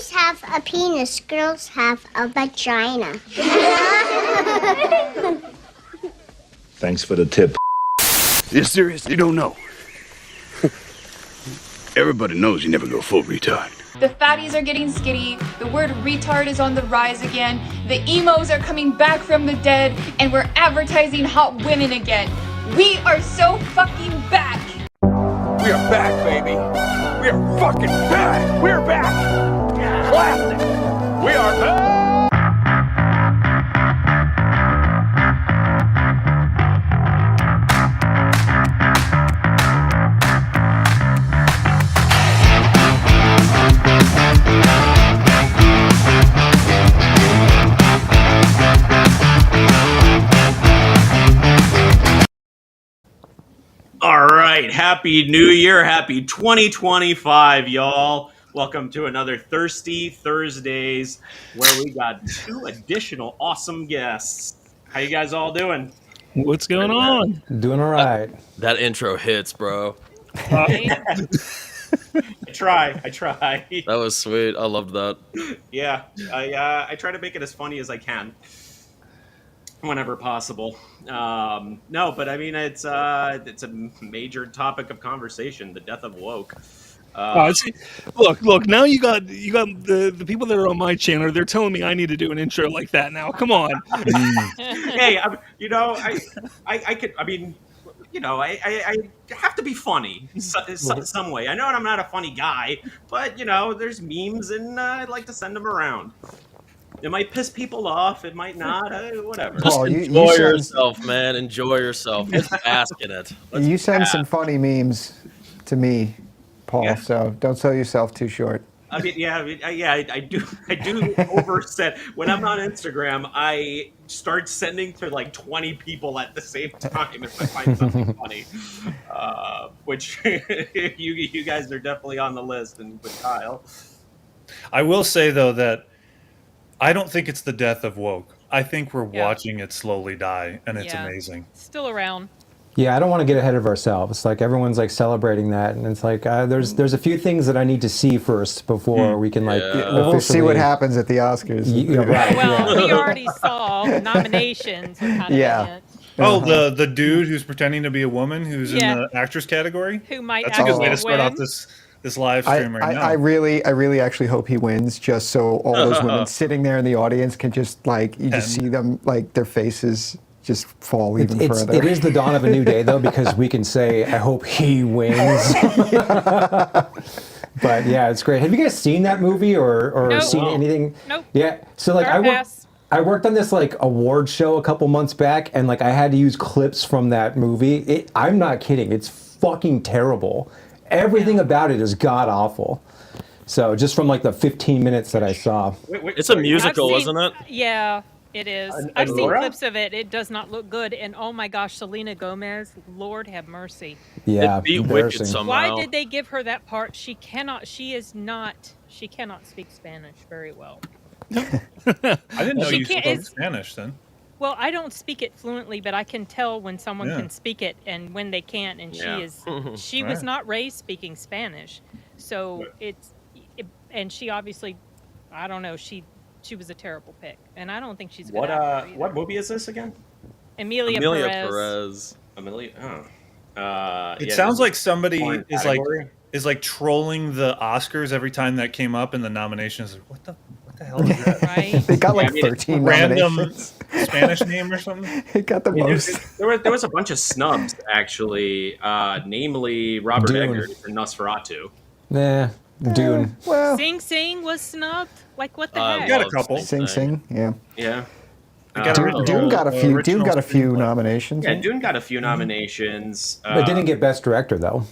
Boys have a penis, girls have a vagina. Thanks for the tip. You're serious? You don't know? Everybody knows you never go full retard. The fatties are getting skinny, the word retard is on the rise again, the emos are coming back from the dead, and we're advertising hot women again. We are so fucking back! We are back, baby. We are fucking back. We're back. Classic. We are back. All right, happy New Year, happy 2025, y'all. Welcome to another Thirsty Thursdays, where we got two additional awesome guests. How you guys all doing? What's going on? Doing all right. That intro hits, bro. I try. That was sweet. I loved that. Yeah, I try to make it as funny as I can, whenever possible. No, but I mean it's a major topic of conversation: the death of woke. Look. Now you got the people that are on my channel. They're telling me I need to do an intro like that now. Come on. Hey, I could. I mean, I have to be funny some way. I know I'm not a funny guy, but there's memes, and I'd like to send them around. It might piss people off. It might not. Whatever. Just enjoy yourself, man. Enjoy yourself. Just bask in it. You send some funny memes to me, Paul. Yeah. So don't sell yourself too short. I mean, I do overset. When I'm on Instagram, I start sending to like 20 people at the same time if I find something funny. Which you guys are definitely on the list, and with Kyle. I will say though that I don't think it's the death of woke. I think we're watching it slowly die, and it's amazing. Still around. Yeah, I don't want to get ahead of ourselves. Like everyone's like celebrating that, and it's like there's a few things that I need to see first before we can like. We'll see what happens at the Oscars. Right. Well, we already saw nominations. Oh, the dude who's pretending to be a woman who's in the actress category. Who might? That's a good way to start off this live stream right now. I really actually hope he wins, just so all those women sitting there in the audience can just like just see them like their faces just fall even further. It is the dawn of a new day though, because we can say I hope he wins. But yeah, it's great. Have you guys seen that movie or seen anything? Nope. Yeah. So like I worked on this like award show a couple months back, and like I had to use clips from that movie. I'm not kidding. It's fucking terrible. Everything about it is god awful. So just from like the 15 minutes that I saw. It's a musical, isn't it? Yeah, it is. I've seen clips of it. It does not look good. And oh my gosh, Selena Gomez, Lord have mercy. Yeah, it beat Wicked somehow. Why did they give her that part? She cannot speak Spanish very well. I didn't know you spoke Spanish then. Well, I don't speak it fluently, but I can tell when someone can speak it and when they can't. And she was not raised speaking Spanish, so and she obviously, I don't know, she was a terrible pick, and I don't think she's a good actor either. What movie is this again? Amelia Perez. Amelia. It sounds like somebody is like trolling the Oscars every time that came up in the nominations. What the hell is that? Right. They got like 13 random nominations. Spanish name or something. It got the most. There was a bunch of snubs actually, namely Robert Dune. Eggers for Nosferatu. Nah, Dune. Well, Sing Sing was snubbed. Like what the heck? We got a couple. Sing, yeah. Yeah. Dune got a few nominations. Yeah, Dune got a few nominations. But didn't get Best Director though.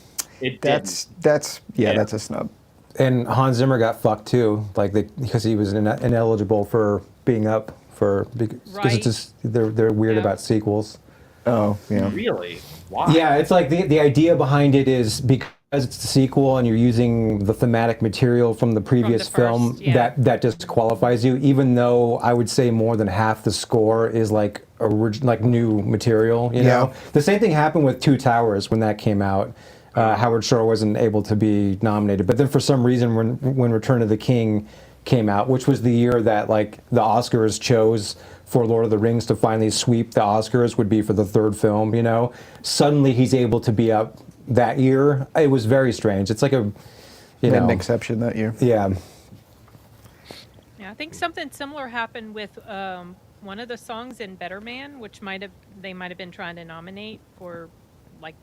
That's a snub. And Hans Zimmer got fucked too, like because he was ineligible for being up for because it's just they're weird about sequels. Oh yeah. Really? Why? Yeah, it's like the idea behind it is because it's the sequel and you're using the thematic material from the previous film that disqualifies you. Even though I would say more than half the score is like new material. You know, the same thing happened with Two Towers when that came out. Howard Shore wasn't able to be nominated, but then for some reason when Return of the King came out, which was the year that like the Oscars chose for Lord of the Rings to finally sweep the Oscars, would be for the third film, you know. Suddenly he's able to be up that year. It was very strange. It's like a, you know, an exception that year. Yeah. Yeah, I think something similar happened with one of the songs in Better Man, which they might have been trying to nominate for like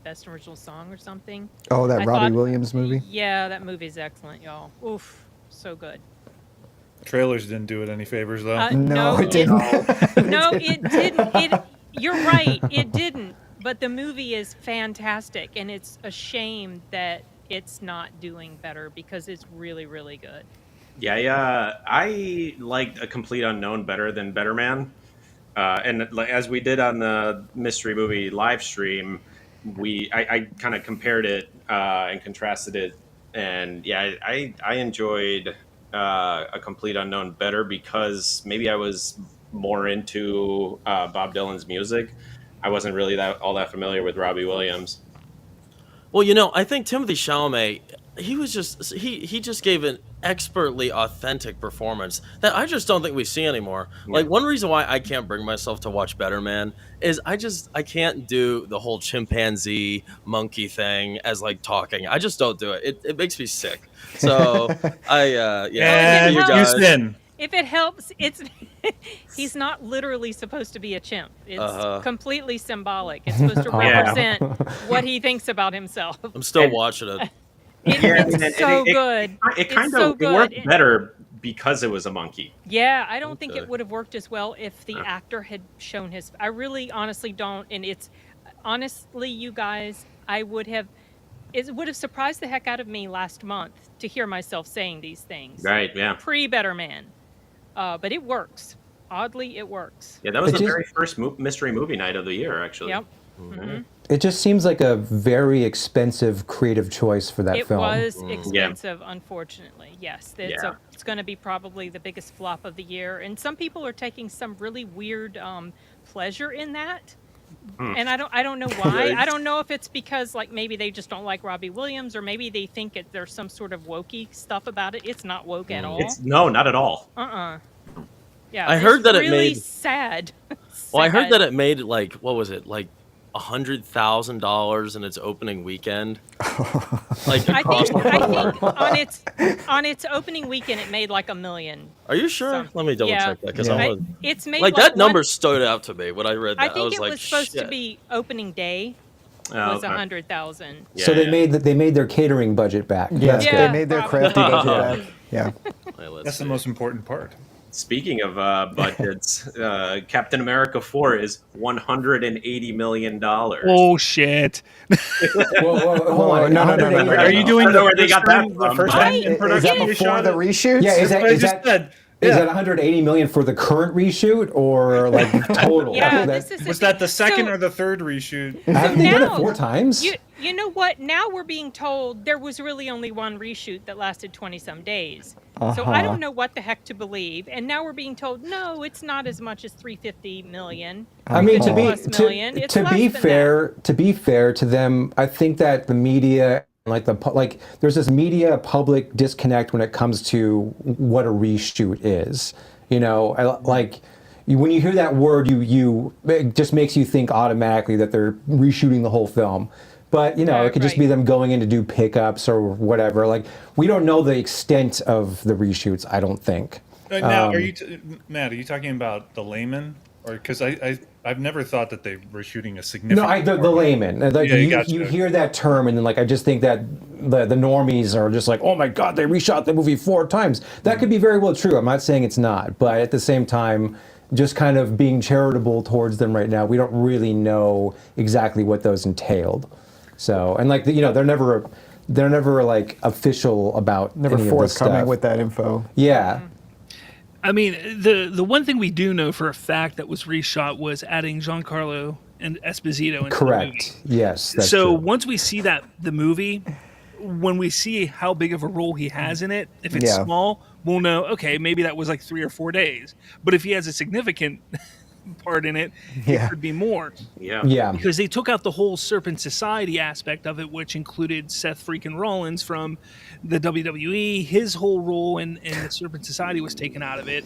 Best Original Song or something. Oh, that Robbie Williams movie? Yeah, that movie's excellent, y'all. Oof, so good. Trailers didn't do it any favors, though. No, it didn't. No, it didn't. You're right, it didn't. But the movie is fantastic, and it's a shame that it's not doing better because it's really, really good. Yeah, I liked A Complete Unknown better than Better Man. And as we did on the mystery movie live stream, I kind of compared it and contrasted it. And yeah, I enjoyed A Complete Unknown better because maybe I was more into Bob Dylan's music. I wasn't really all that familiar with Robbie Williams. Well, you know, I think Timothée Chalamet, he just gave an expertly authentic performance that I just don't think we see anymore. Yeah. Like, one reason why I can't bring myself to watch Better Man is I can't do the whole chimpanzee monkey thing as like talking. I just don't do it. It makes me sick. So and you guys. If it helps, he's not literally supposed to be a chimp. It's completely symbolic. It's supposed to represent what he thinks about himself. I'm still watching it. It's so good. It worked better because it was a monkey. Yeah, I don't think it would have worked as well if the actor had shown his. I really, honestly don't. And it's honestly, you guys, it would have surprised the heck out of me last month to hear myself saying these things. Right. Yeah. Pre-Better Man. But it works. Oddly, it works. Yeah, that was the very first mystery movie night of the year, actually. Yep. Mm-hmm. It just seems like a very expensive creative choice for that film. It was expensive, unfortunately. Yes, it's going to be probably the biggest flop of the year, and some people are taking some really weird pleasure in that. And I don't know why. I don't know if it's because like maybe they just don't like Robbie Williams, or maybe they think there's some sort of wokey stuff about it. It's not woke at all. No, not at all. Yeah, I heard that really it made sad. Well, I heard that it made like, what was it, like $100,000 in its opening weekend. Like I think on its opening weekend it made like $1 million. Are you sure? Let me double check that because it's made like that number stood out to me when I read that. I think was it was supposed to be opening day. Was 100,000. So they made their catering budget back. Yes, they made their crafty budget back. Yeah, that's the most important part. Speaking of budgets, Captain America 4 is $180 million. Oh shit! Whoa, no. Are you doing where they got that from? First time in production? Is that before the reshoots? Yeah, is that Yeah. Is that 180 million for the current reshoot or like total? Yeah, was that the second or the third reshoot? Have they done it 4 times? You know what? Now we're being told there was really only one reshoot that lasted 20-some days. So I don't know what the heck to believe. And now we're being told, no, it's not as much as 350 million. I mean, to be fair to them, I think that the media, there's this media public disconnect when it comes to what a reshoot is. You know, when you hear that word, it just makes you think automatically that they're reshooting the whole film. But, you know, it could just be them going in to do pickups or whatever. Like, we don't know the extent of the reshoots, I don't think. Now, Matt, are you talking about the layman? Or because I've never thought that they were shooting a significant. No, the layman. Like, you hear that term, and then I just think that the normies are just like, oh my god, they reshot the movie 4 times. That could be very well true. I'm not saying it's not, but at the same time, just kind of being charitable towards them right now, we don't really know exactly what those entailed. So, and they're never like official about never any of this forthcoming stuff. with that info. Yeah. I mean, the one thing we do know for a fact that was reshot was adding Giancarlo and Esposito into the movie. Yes. That's so true. once we see the movie, when we see how big of a role he has in it, if it's small, we'll know, okay, maybe that was like 3 or 4 days. But if he has a significant part in it, Yeah. it could be more. Yeah. Because they took out the whole Serpent Society aspect of it, which included Seth freaking Rollins from the WWE. His whole role in the Serpent Society was taken out of it.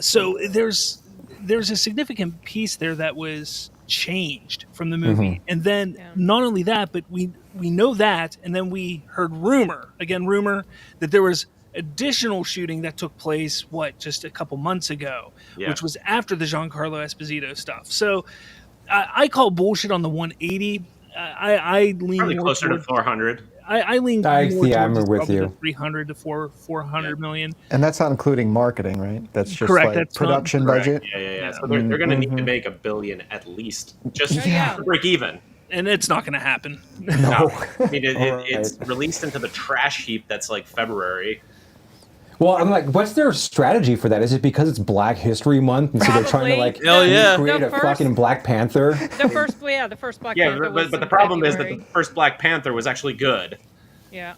So there's a significant piece there that was changed from the movie. And then not only that, but we know that, and then we heard rumor that there was additional shooting that took place just a couple months ago, which was after the Giancarlo Esposito stuff. So I call bullshit on the 180. I lean Probably more closer toward, to 400. I lean more I'm towards with probably you. the 300 to 400 million. And that's not including marketing, right? That's just Correct, like that's not- production budget. Yeah. So they're going to need to make $1 billion at least, just to break even. And it's not going to happen. No. I mean, All it's released into the trash heap that's like February. Well, I'm like, what's their strategy for that? Is it because it's Black History Month, and so they're trying to like create a fucking Black Panther? The first Black Panther. But the problem is that the first Black Panther was actually good. Yeah.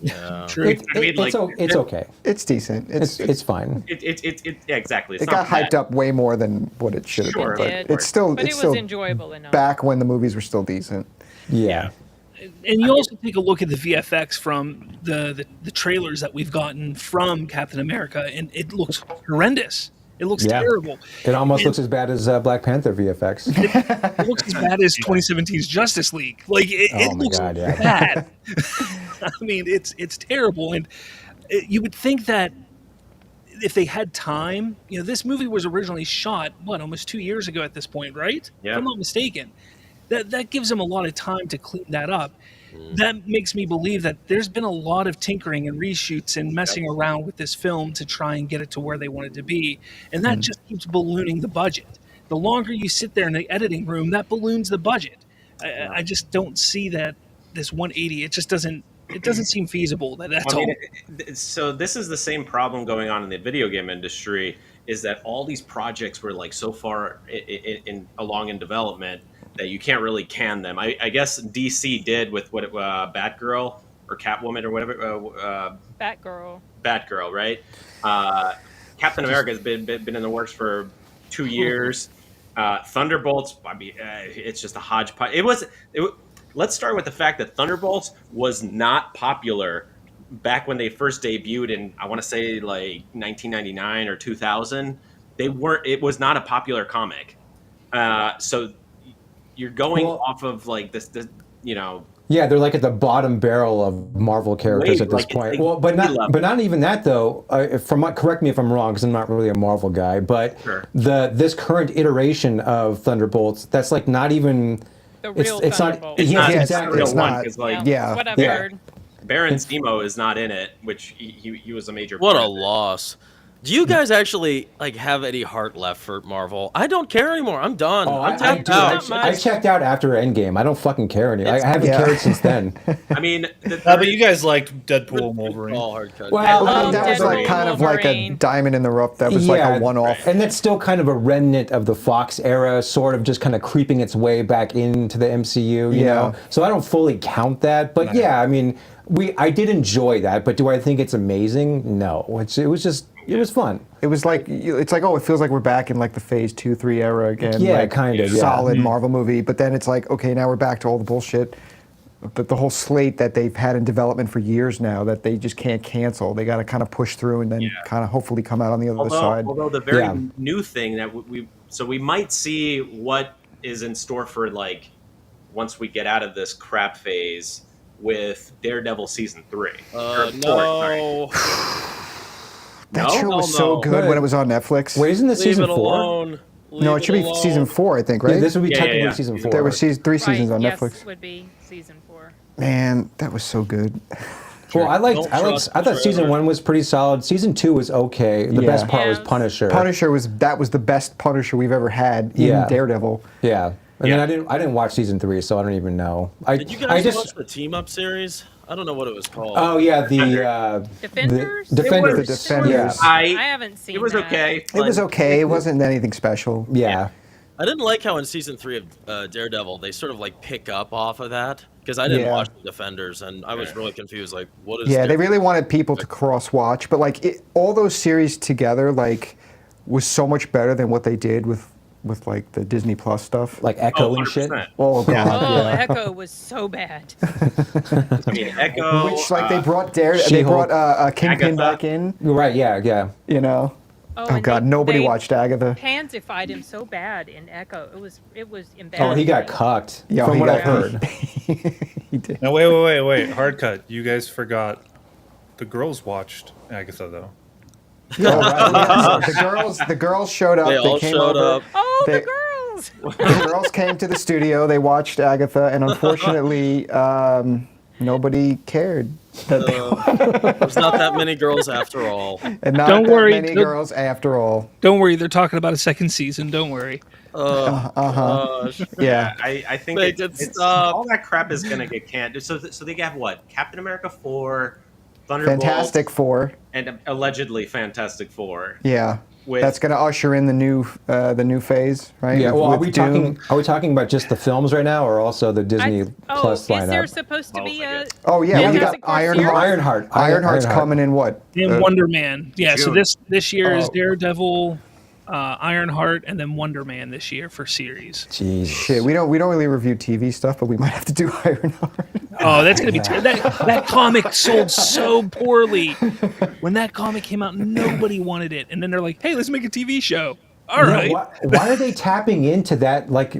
True. It's okay. It's decent. It's fine. Exactly. It's It not got hyped up way more than what it should have Sure. been. It did. But it's still, But it's it was still enjoyable enough. back when the movies were still decent. Yeah. And you also take a look at the VFX from the trailers that we've gotten from Captain America, and it looks horrendous. It looks terrible. It almost looks as bad as Black Panther VFX. It looks as bad as 2017's Justice League. Like it looks bad. I mean, it's terrible, and you would think that if they had time, this movie was originally shot almost 2 years ago at this point, right? Yeah. If I'm not mistaken. That gives them a lot of time to clean that up. That makes me believe that there's been a lot of tinkering and reshoots and messing around with this film to try and get it to where they want it to be. And that just keeps ballooning the budget. The longer you sit there in the editing room, that balloons the budget. I just don't see that this 180. It just doesn't seem feasible. That's all. So this is the same problem going on in the video game industry, is that all these projects were like so far along in development that you can't really can them. I guess DC did with Batgirl or Catwoman or whatever. Batgirl, right? Captain America has been in the works for 2 years. Thunderbolts, I mean, it's just a hodgepodge. Let's start with the fact that Thunderbolts was not popular back when they first debuted in, I want to say, like 1999 or 2000. It was not a popular comic. So you're going off of like this. Yeah, they're like at the bottom barrel of Marvel characters at this point. Well, but not even that though. Correct me if I'm wrong, because I'm not really a Marvel guy. But this current iteration of Thunderbolts, that's like not even. The real it's not. Thunderbolts. Yeah, It's exactly. not. It's not. It's like, What I've heard. Baron Zemo is not in it, which he was a major. What part a of it. loss. Do you guys actually have any heart left for Marvel? I don't care anymore. I'm done. I'm tapped out. I checked out after Endgame. I don't fucking care anymore. I haven't cared since then. I mean, but you guys liked Deadpool and Wolverine. All hard cut. Well, that was like kind of like a diamond in the rough. That was like a one-off. And that's still kind of a remnant of the Fox era, sort of just kind of creeping its way back into the MCU, you know? So I don't fully count that. But I mean, I did enjoy that. But do I think it's amazing? No. It was fun. It was like, it's like, it feels like we're back in like the Phase 2, 3 era again. Yeah, like, kind of. Solid Marvel movie. But then it's like, okay, now we're back to all the bullshit. The whole slate that they've had in development for years now that they just can't cancel. They got to kind of push through and then kind of hopefully come out on the other side. Although the very new thing that we might see what is in store for like once we get out of this crap phase with Daredevil season 3. No. That show was so good when it was on Netflix. Wait, isn't this season 4? Alone. No, it should be season 4, I think, right? Yeah, this would be technically season 4. There were 3 seasons on yes, Netflix. would be season 4. Man, that was so good. Well, I thought season 1 was pretty solid. Season 2 was okay. The best part was Punisher. Punisher was the best Punisher we've ever had. Even Daredevil. Yeah. And then I didn't watch season 3, so I don't even know. Did you guys watch the Team Up series? I don't know what it was called. Oh yeah, the Defenders. The Defenders. I haven't seen. It was okay. It was okay. It wasn't anything special. Yeah. I didn't like how in season 3 of Daredevil they sort of like pick up off of that because I didn't watch the Defenders and I was really confused. Like, what is? Yeah, they really wanted people to cross watch, but like all those series together, like, was so much better than what they did with with like the Disney Plus stuff, like Echo and shit. 100%. Oh god, Oh, yeah. Echo was so bad. I mean, Echo. Which like they brought they She-Hulk. brought Kingpin Agatha. back in. Right? Yeah. You know. Oh and god, nobody watched Agatha. Pansified him so bad in Echo. It was Oh, embarrassing. he got cucked. Yeah, from he what got I've heard. He did. Now wait. Hard cut. You guys forgot. The girls watched Agatha though. Oh, right, yeah. The girls showed up. They all came showed over. up. Oh, They- the girls! The girls came to the studio. They watched Agatha, and unfortunately, nobody cared. There's not that many girls after all. And not Don't that worry, many don't- girls after all. Don't worry, they're talking about a second season. Don't worry. Gosh. Yeah. I think Make it it's stop. all that crap is gonna get canned. So they have what? Captain America 4, Thunderbolt, Fantastic Four. and allegedly Fantastic Four. Yeah. With- That's going to usher in the new phase, right? Yeah. Well, are With we Doom. talking about just the films right now, or also the Disney Plus is there lineup? supposed to be a? Oh yeah, we got Fantastic Four series? Ironheart. Ironheart's coming in what? And Wonder Man. Yeah, so June. this year is Oh. Daredevil, Ironheart, and then Wonder Man this year for series. Jeez. Shit, we don't really review TV stuff, but we might have to do Ironheart. Oh, that's gonna be that comic sold so poorly. When that comic came out, nobody wanted it, and then they're like, "Hey, let's make a TV show." All Yeah, right. why are they tapping into that? Like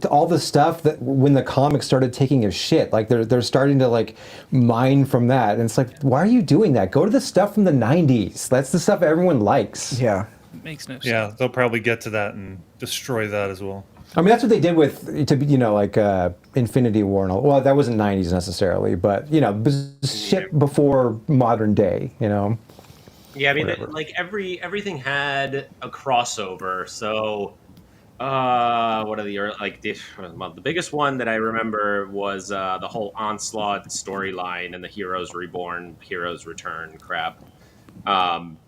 all the stuff that when the comics started taking a shit, like they're starting to like mine from that, and it's like, why are you doing that? Go to the stuff from the '90s. That's the stuff everyone likes. Yeah. Makes no sense. Yeah, they'll probably get to that and destroy that as well. I mean, that's what they did with, like Infinity War and all. Well, that wasn't '90s necessarily, but shit before modern day. Yeah, I mean, Whatever. like everything had a crossover. So, what are the biggest one that I remember was the whole Onslaught storyline and the Heroes Reborn, Heroes Return crap,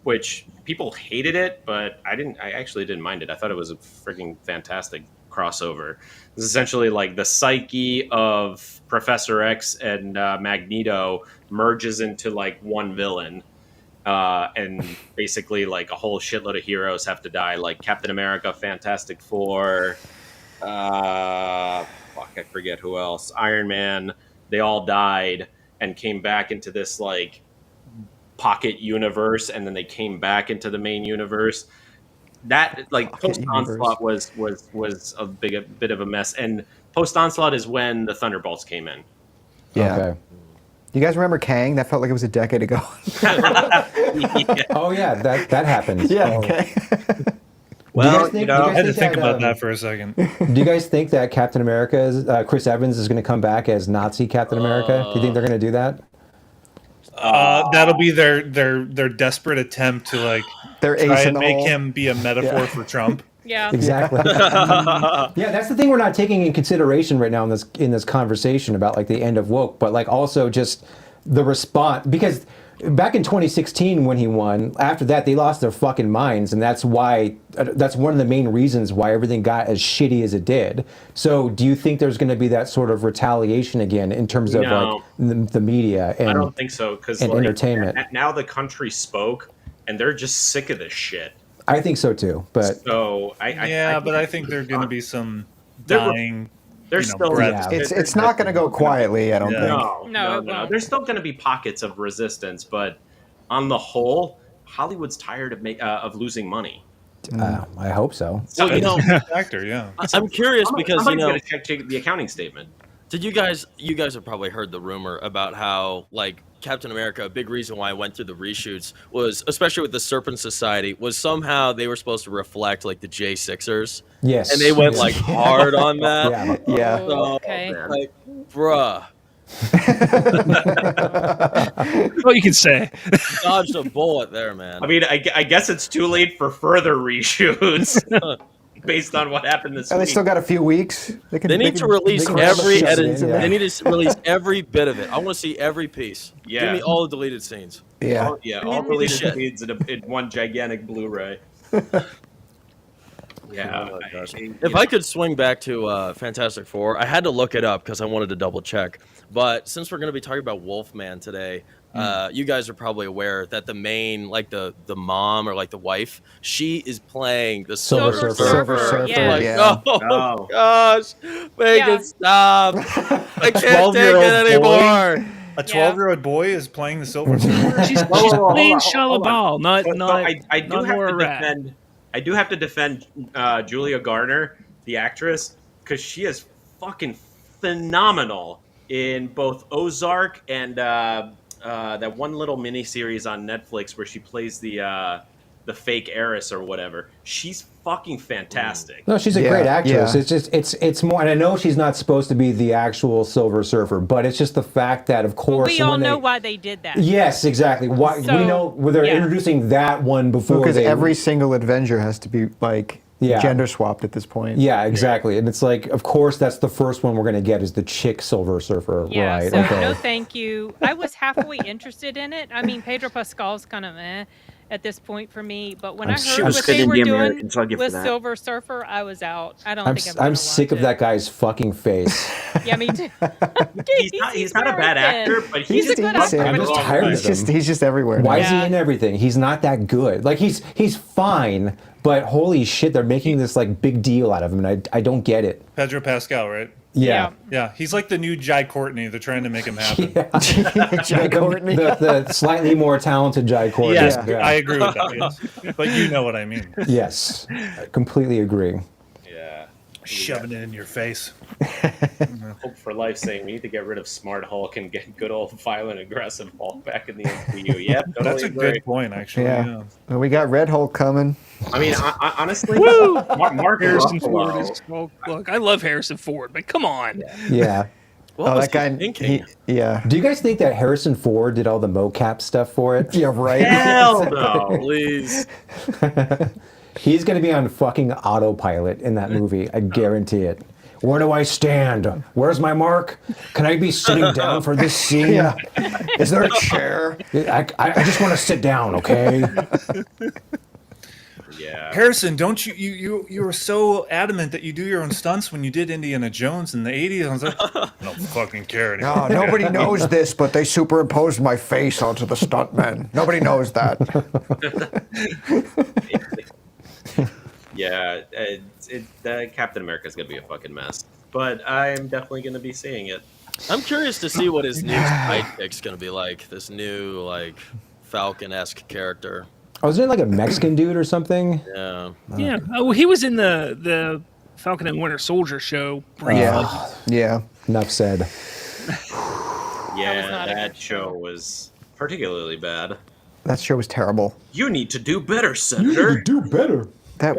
which people hated it, but I actually didn't mind it. I thought it was a freaking fantastic crossover. It's essentially like the psyche of Professor X and Magneto merges into like one villain. And basically, like a whole shitload of heroes have to die, like Captain America, Fantastic Four, I forget who else, Iron Man. They all died and came back into this like pocket universe, and then they came back into the main universe. That like post Onslaught was a bit of a mess, and post Onslaught is when the Thunderbolts came in. Yeah. Okay. You guys remember Kang? That felt like it was a decade ago. Oh yeah, that happened. Yeah. Oh. Okay. Well, think- you do know, you I had to think think that, about that for a second. Do you guys think that Captain America, Chris Evans, is going to come back as Nazi Captain America? Do you think they're going to do that? That'll be their desperate attempt to like They're try ace in and the make hole. him be a metaphor for Trump. Yeah. Exactly. Yeah, that's the thing we're not taking in consideration right now in this conversation about like the end of woke, but like also just the response, because back in 2016 when he won, after that they lost their fucking minds, and that's why that's one of the main reasons why everything got as shitty as it did. So do you think there's going to be that sort of retaliation again in terms of No. like the media and I don't think so, because and entertainment? Now the country spoke, and they're just sick of this shit. I think so too, but So I think there are going to be some They're- dying. They're you know, still breaths. Yeah. It's not going to go quietly, I don't Yeah. think. No, it no. won't. There's still going to be pockets of resistance, but on the whole, Hollywood's tired of losing money. I hope so. So Well, you know, Factor, yeah. I'm curious because somebody's you know, going to check the accounting statement. did you guys have probably heard the rumor about how like Captain America, a big reason why I went through the reshoots was, especially with the Serpent Society, was somehow they were supposed to reflect like the J6ers. Yes. And they went Yes. like hard on that. Yeah. Yeah. Oh, okay. Like, bruh, What you can say. dodged a bullet there, man. I mean, I guess it's too late for further reshoots based on what happened this And they week. still got a few weeks. They need to release they can every shove it edit. in there. They need to release every bit of it. I want to see every piece. Yeah. Give me all the deleted scenes. Yeah. all Holy deleted shit. feeds in one gigantic Blu-ray. Yeah. Oh my gosh. If I could swing back to Fantastic Four, I had to look it up because I wanted to double check. But since we're going to be talking about Wolfman today, you guys are probably aware that the main, like the mom or like the wife, she is playing the Silver Surfer. Silver Surfer, Like, yeah. oh gosh, make it stop! I can't take it anymore. A 12-year-old boy is playing the Silver Surfer. She's playing Shalabal, not I do not have Laura to Rat. defend. I do have to defend Julia Garner, the actress, because she is fucking phenomenal in both Ozark and that one little miniseries on Netflix where she plays the fake heiress or whatever. She's fucking fantastic. No, she's a great actress. It's just it's more, and I know she's not supposed to be the actual Silver Surfer, but it's just the fact that, of course, we all know why they did that. Yes, exactly. Why So, we know they're introducing that one before Because they, every single Avenger has to be like gender swapped at this point. Yeah, exactly. And it's like, of course, that's the first one we're going to get is the chick Silver Surfer, Yeah, right? so no thank you. I was halfway interested in it. I mean, Pedro Pascal's kind of at this point for me, but when I heard what they were doing with Silver Surfer, I was out. I don't think I'm sick of that guy's fucking face. Yeah, me too. He's not a bad actor, but he's a good actor. I'm just tired of him. He's just everywhere. Why is he in everything? He's not that good. Like he's fine, but holy shit, they're making this like big deal out of him, and I don't get it. Pedro Pascal, right? Yeah. Yeah, he's like the new Jai Courtney. They're trying to make him happen. Jai Courtney. The slightly more talented Jai Courtney. Yes, I agree with that. Yes. But you know what I mean. Yes, I completely agree. Yeah. Shoving it in your face. Hope for Life saying we need to get rid of Smart Hulk and get good old violent aggressive Hulk back in the MCU. Yeah, totally That's a agree. good point, actually. Yeah. Well, we got Red Hulk coming. I mean, honestly, Woo! Mark Harrison Ruffalo. Ford is look. I love Harrison Ford, but come on. Yeah. What Oh, was that guy. he thinking? Yeah. Do you guys think that Harrison Ford did all the mocap stuff for it? Yeah, right. Hell no. Please. He's going to be on fucking autopilot in that movie. I guarantee it. Where do I stand? Where's my mark? Can I be sitting down for this scene? Yeah. Is there a chair? I just want to sit down, okay? Yeah. Harrison, don't you were so adamant that you do your own stunts when you did Indiana Jones in the 80s. I was like, I don't fucking care anymore. No, nobody knows this, but they superimposed my face onto the stuntman. Nobody knows that. Yeah, Captain America's gonna be a fucking mess, but I'm definitely gonna be seeing it. I'm curious to see what his new sidekick's gonna be like. This new like Falcon-esque character. Oh, wasn't it like a Mexican dude or something? Yeah. Yeah. Oh, he was in the Falcon and Winter Soldier show. Briefly. Yeah. Enough said. Yeah, that show was particularly bad. That show was terrible. You need to do better, Senator. Do better. That.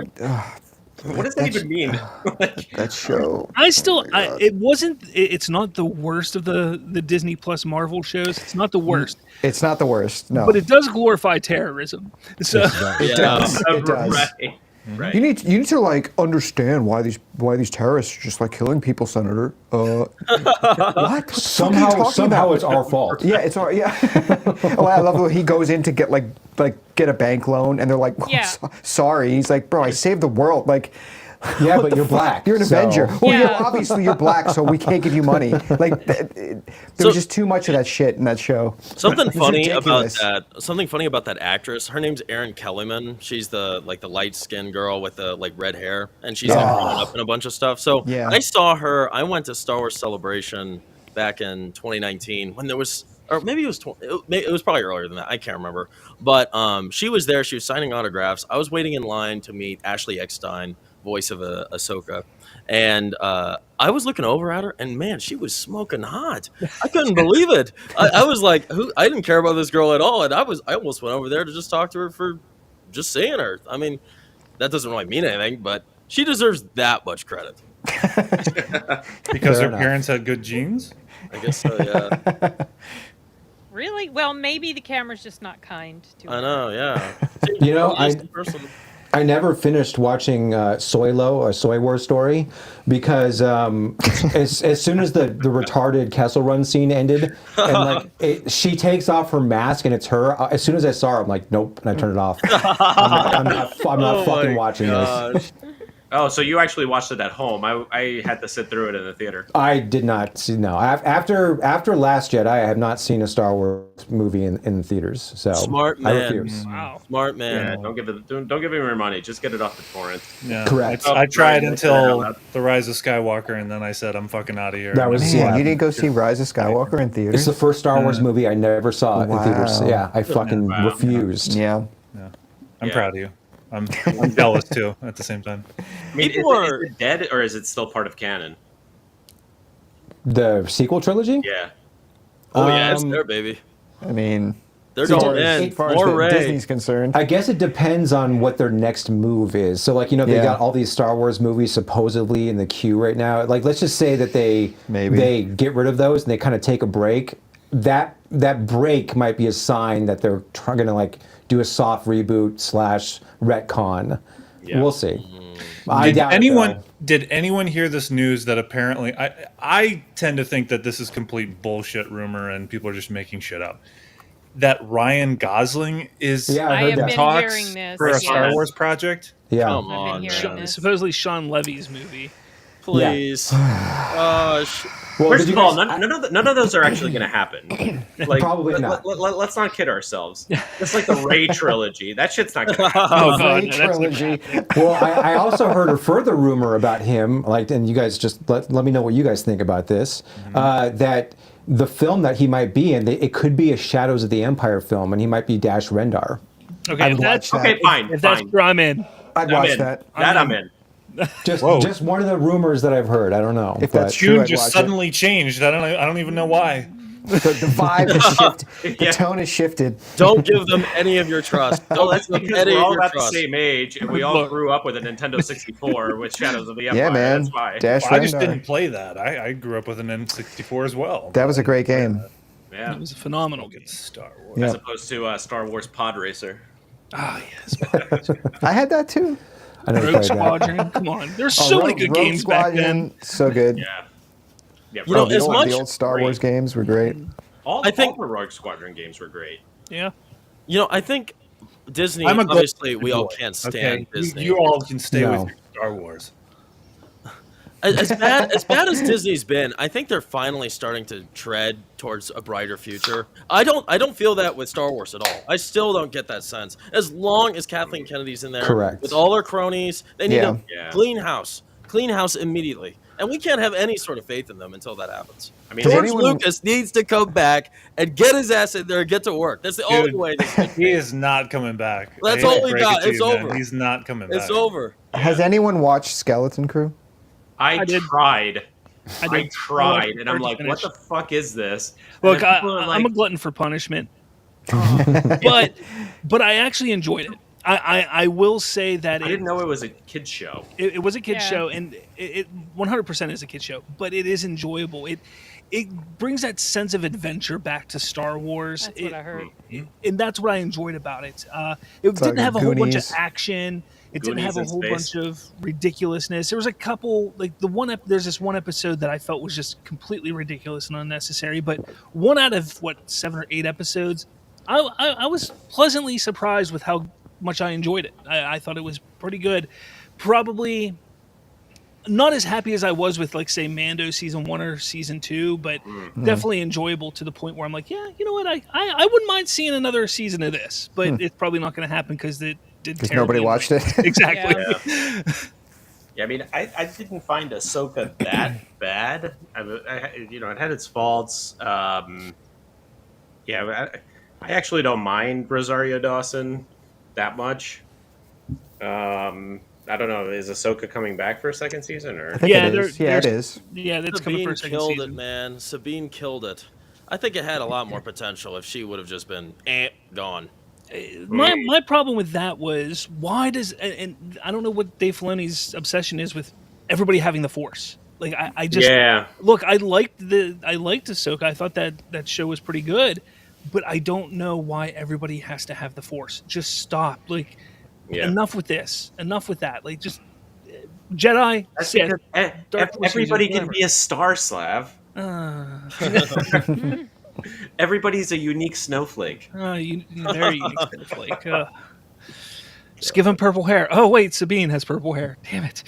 What does that even mean? That show. It wasn't. It's not the worst of the Disney Plus Marvel shows. It's not the worst. It's not the worst. No. But it does glorify terrorism. So It does. It does. Right. You need to like understand why these terrorists are just like killing people, Senator. What? Somehow it's our fault. Yeah, it's our Oh, I love when he goes in to get get a bank loan, and they're like, sorry. He's like, bro, I saved the world. Like, yeah, but you're black. You're an so. Avenger. Well, obviously you're black, so we can't give you money. Like, there was just too much of that shit in that show. Something funny about ridiculous. that. Something funny about that actress. Her name's Erin Kellyman. She's the light skinned girl with the red hair, and she's grown up in a bunch of stuff. So I saw her. I went to Star Wars Celebration back in 2019 when there was. Or maybe it was it was probably earlier than that. I can't remember. But she was there. She was signing autographs. I was waiting in line to meet Ashley Eckstein, voice of Ahsoka, and I was looking over at her, and man, she was smoking hot. I couldn't believe it. I was like, I didn't care about this girl at all, and I almost went over there to just talk to her for just seeing her. I mean, that doesn't really mean anything, but she deserves that much credit. Because her parents had good genes? I guess so, yeah. Really? Well, maybe the camera's just not kind to her. I know, yeah. You know, I never finished watching Soylo, a Soy Wars story, because as soon as the retarded Kessel Run scene ended, and she takes off her mask and it's her. As soon as I saw her, I'm like, nope, and I turned it off. I'm not fucking watching this. Oh, so you actually watched it at home? I had to sit through it in the theater. I did not see. No, after Last Jedi, I have not seen a Star Wars movie in theaters. So Smart man. I refuse. Wow. Smart man. Yeah, don't give him your money. Just get it off the torrent. Yeah. Correct. I tried until The Rise of Skywalker, and then I said, I'm fucking out of here. That was Man, you didn't go see Rise of Skywalker in theaters? It's the first Star Wars movie I never saw in theaters. Wow. Yeah, I fucking refused. Yeah. I'm proud of you. I'm jealous too at the same time. I mean, is it dead or is it still part of canon? The sequel trilogy? Yeah. Oh yeah, it's there, baby. I mean, They're going in. as far More as Ray. Disney's concerned. I guess it depends on what their next move is. So, like, they got all these Star Wars movies supposedly in the queue right now. Like, let's just say that they get rid of those and they kind of take a break. That break might be a sign that they're going to like do a soft reboot / retcon. Yeah. We'll see. I doubt Did anyone hear this news that apparently I tend to think that this is complete bullshit rumor and people are just making shit up. That Ryan Gosling is I have been talks hearing this for a Star Wars project. Yeah. Come on, supposedly Sean Levy's movie. Please. First of all, none of those are actually going to happen. Like, Probably not. Let's not kid ourselves. It's like the Ray trilogy. That shit's not going to happen. Oh god, Ray no, that's trilogy. Well, I also heard a further rumor about him. Like, and you guys just let me know what you guys think about this. That the film that he might be in, it could be a Shadows of the Empire film, and he might be Dash Rendar. Okay, Fine. If that's true, I'm in. I'd watch that. I'm in. Just one of the rumors that I've heard. I don't know. If that's true, June I'd just watch suddenly changed. I don't even know why. The vibe has shifted. The tone has shifted. Don't give them any of your trust. Don't That's give them because any we're of all your about the trust. same age, and we all grew up with a Nintendo 64 with Shadows of the Empire. Yeah, man. That's why. Dash I just Rendar. didn't play that. I grew up with an N64 as well. That was a great game. Yeah. It was a phenomenal game. Star Wars. Yeah. As opposed to Star Wars Pod Racer. Ah, yes. I had that too. I never Rogue played that. Squadron. Come on, there's so many good games back then. So good. Yeah. Yeah. You know, the as old, much the old Star Wars games were great. all the Rogue Squadron games were great. Yeah. I think Disney. I'm a Obviously, we all boy, can't stand okay? Disney. You all can stay No. with your Star Wars. As bad as Disney's been, I think they're finally starting to tread towards a brighter future. I don't feel that with Star Wars at all. I still don't get that sense. As long as Kathleen Kennedy's in there, Correct. with all her cronies, they need Yeah. a clean house immediately, and we can't have any sort of faith in them until that happens. I mean, George Lucas needs to come back and get his ass in there and get to work. That's the only way. He is not coming back. That's I hate all to we break got. it to It's you, man. over. He's not coming back. It's over. Has anyone watched Skeleton Crew? I did. tried. I I did. tried, and I'm Hard to like, finish. what the fuck is this? Look, And then people are I'm a glutton for punishment, but I actually enjoyed it. I will say that I didn't know it was a kid's show. it was a kid's Yeah. show, and it 100% is a kid's show, but it is enjoyable. It brings that sense of adventure back to Star Wars. That's what I heard. And that's what I enjoyed about it. It like didn't have a whole bunch of Goonies. action. It didn't Goonies have a in whole space. bunch of ridiculousness. There was a couple, like there's this one episode that I felt was just completely ridiculous and unnecessary. But one out of 7 or 8 episodes, I was pleasantly surprised with how much I enjoyed it. I thought it was pretty good. Probably not as happy as I was with, like, say, Mando season 1 or season 2, but definitely enjoyable to the point where I'm like, yeah, you know what, I wouldn't mind seeing another season of this, but it's probably not going to happen because it did Because terribly nobody watched it. Exactly. Yeah. Yeah, I mean, I didn't find Ahsoka that bad. It had its faults. I actually don't mind Rosario Dawson that much. I don't know. Is Ahsoka coming back for a second season, or I think Yeah, it is. there- Yeah, it there's- is. Yeah, that's coming for a Sabine second killed season. it, man. Sabine killed it. I think it had a lot more potential if she would have just been gone. My problem with that was, why does, and I don't know what Dave Filoni's obsession is with everybody having the Force. Like, I just look, I liked Ahsoka. I thought that show was pretty good, but I don't know why everybody has to have the Force. Just stop. Like, enough with this. Enough with that. Like, just Jedi. That's Sith, because Dark Force everybody users, can be a Star Slav. Everybody's a unique snowflake. you very unique snowflake. Just give him purple hair. Oh wait, Sabine has purple hair. Damn it.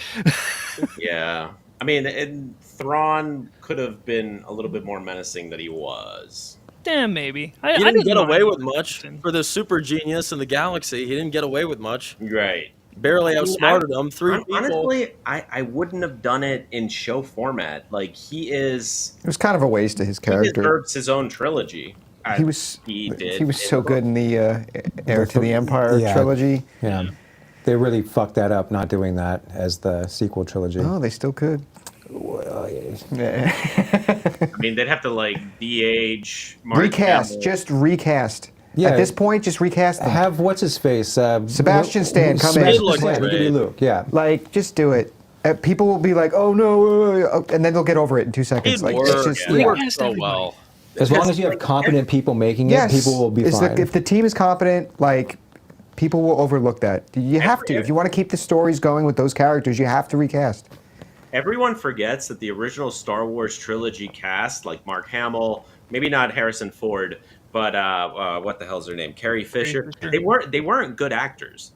Yeah. I mean, and Thrawn could have been a little bit more menacing than he was. Damn, maybe. He didn't get away mind with much for the super genius in the galaxy. He didn't get away with much. Right. Barely outsmarted him. Three people. Honestly, I wouldn't have done it in show format. Like, he is... It was kind of a waste of his He character. deserves his own trilogy. He was did. so good in the Heir to the Empire trilogy. Yeah. They really fucked that up not doing that as the sequel trilogy. Oh, they still could. I mean, they'd have to, like, de-age Mark Recast. Hamill. Just recast. Yeah. At this point, just recast them. Have what's his face? Sebastian Stan come in. Sebastian Stan, he could be Luke. Yeah. Like, just do it. People will be like, "Oh no," and then they'll get over it in 2 seconds. It'd Like, work. it's just, It works so well. As long as you have competent people making it, yes, people will be fine. if the team is competent, like, people will overlook that. You have to. If you want to keep the stories going with those characters, you have to recast. Everyone forgets that the original Star Wars trilogy cast, like Mark Hamill, maybe not Harrison Ford, but what the hell's their name? Carrie Fisher. They weren't good actors.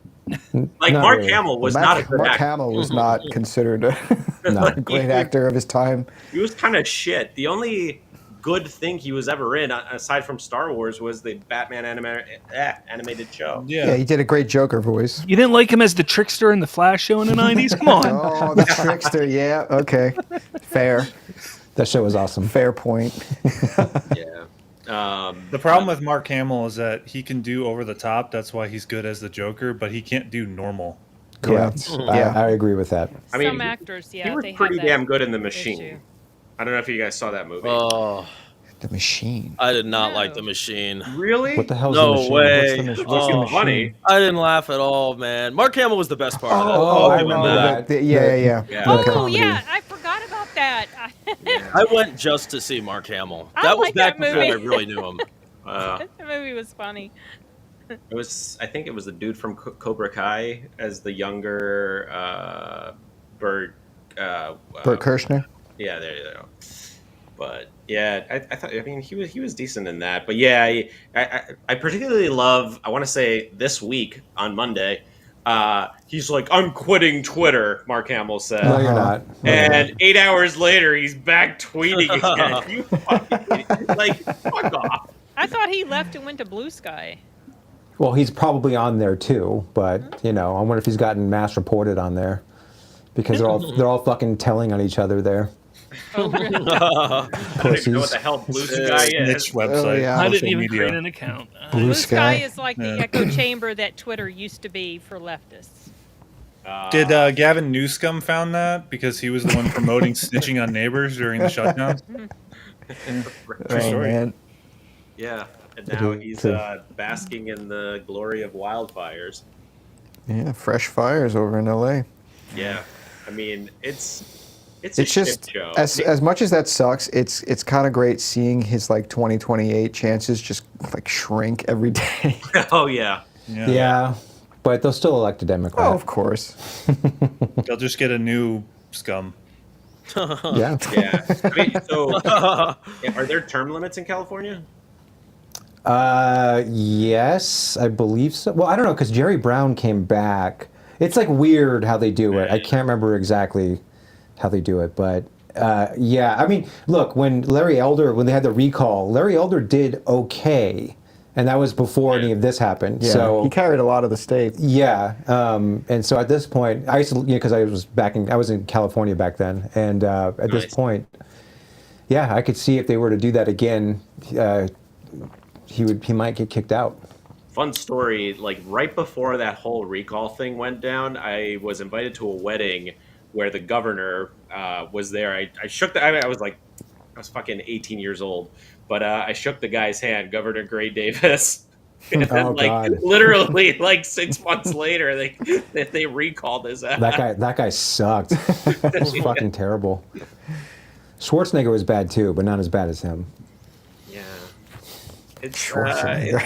Like, Not Mark really. Hamill was Mark, not a good Mark actor. Hamill was not considered a great actor of his time. He was kind of shit. The only good thing he was ever in, aside from Star Wars, was the Batman animated show. Yeah, he did a great Joker voice. You didn't like him as the trickster in the Flash show in the 90s? Come on. Oh, the trickster. Yeah. Okay. Fair. That show was awesome. Fair point. Yeah. The problem with Mark Hamill is that he can do over the top. That's why he's good as the Joker, but he can't do normal. Correct. Yeah. I agree with that. I mean, Some actors, yeah, he was they have pretty that damn good in The Machine. issue. I don't know if you guys saw that movie. Oh, The Machine. I did not like the machine. Really? What the hell's No the machine? way. What's the Oh, Machine? funny. I didn't laugh at all, man. Mark Hamill was the best part of that. Oh, I I'll give him remember that. that. Yeah. Yeah. Oh, comedy. yeah, I forgot about that. I went just to see Mark Hamill. I That was like back that before I movie. really knew him. The movie was funny. It was. I think it was the dude from Cobra Kai as the younger Bert. Bert Kirshner. Yeah, there you go. But yeah, I thought. I mean, he was decent in that. But yeah, I particularly love. I want to say this week on Monday. He's like, I'm quitting Twitter. Mark Hamill said. No, you're not. No, you're And not. 8 hours later, he's back tweeting again. You fucking idiot. Like, fuck off. I thought he left and went to Blue Sky. Well, he's probably on there too, but I wonder if he's gotten mass reported on there because they're all fucking telling on each other there. Oh, really? I don't even know what the hell Blue Sky is. Niche website. yeah. I didn't social even media. create an account. Blue Blue Sky. Sky is like the echo chamber that Twitter used to be for leftists. Did Gavin Newscomb found that because he was the one promoting snitching on neighbors during the shutdown? True Oh, story. man. Yeah, and now he's basking in the glory of wildfires. Yeah, fresh fires over in LA. Yeah, I mean it's a It's just shit show. as much as that sucks. It's kind of great seeing his like 2028 chances just like shrink every day. Oh yeah, Yeah, but they'll still elect a Democrat. Oh, of course. They'll just get a new scum. Yeah. yeah. I mean, so are there term limits in California? Yes, I believe so. Well, I don't know because Jerry Brown came back. It's like weird how they do it. I can't remember exactly how they do it, but yeah. I mean, look, when they had the recall, Larry Elder did okay, and that was before any of this happened. Yeah, So he carried a lot of the state. yeah, and so at this point, I used to, because I was in California back then, and at this point, yeah, I could see if they were to do that again, he might get kicked out. Fun story, like right before that whole recall thing went down, I was invited to a wedding where the governor was there. I shook I was fucking 18 years old, but I shook the guy's hand, Governor Gray Davis. And then, God. literally, like 6 months later, they recalled his ass. That guy sucked. It was fucking terrible. Schwarzenegger was bad too, but not as bad as him. Yeah. It's Schwarzenegger.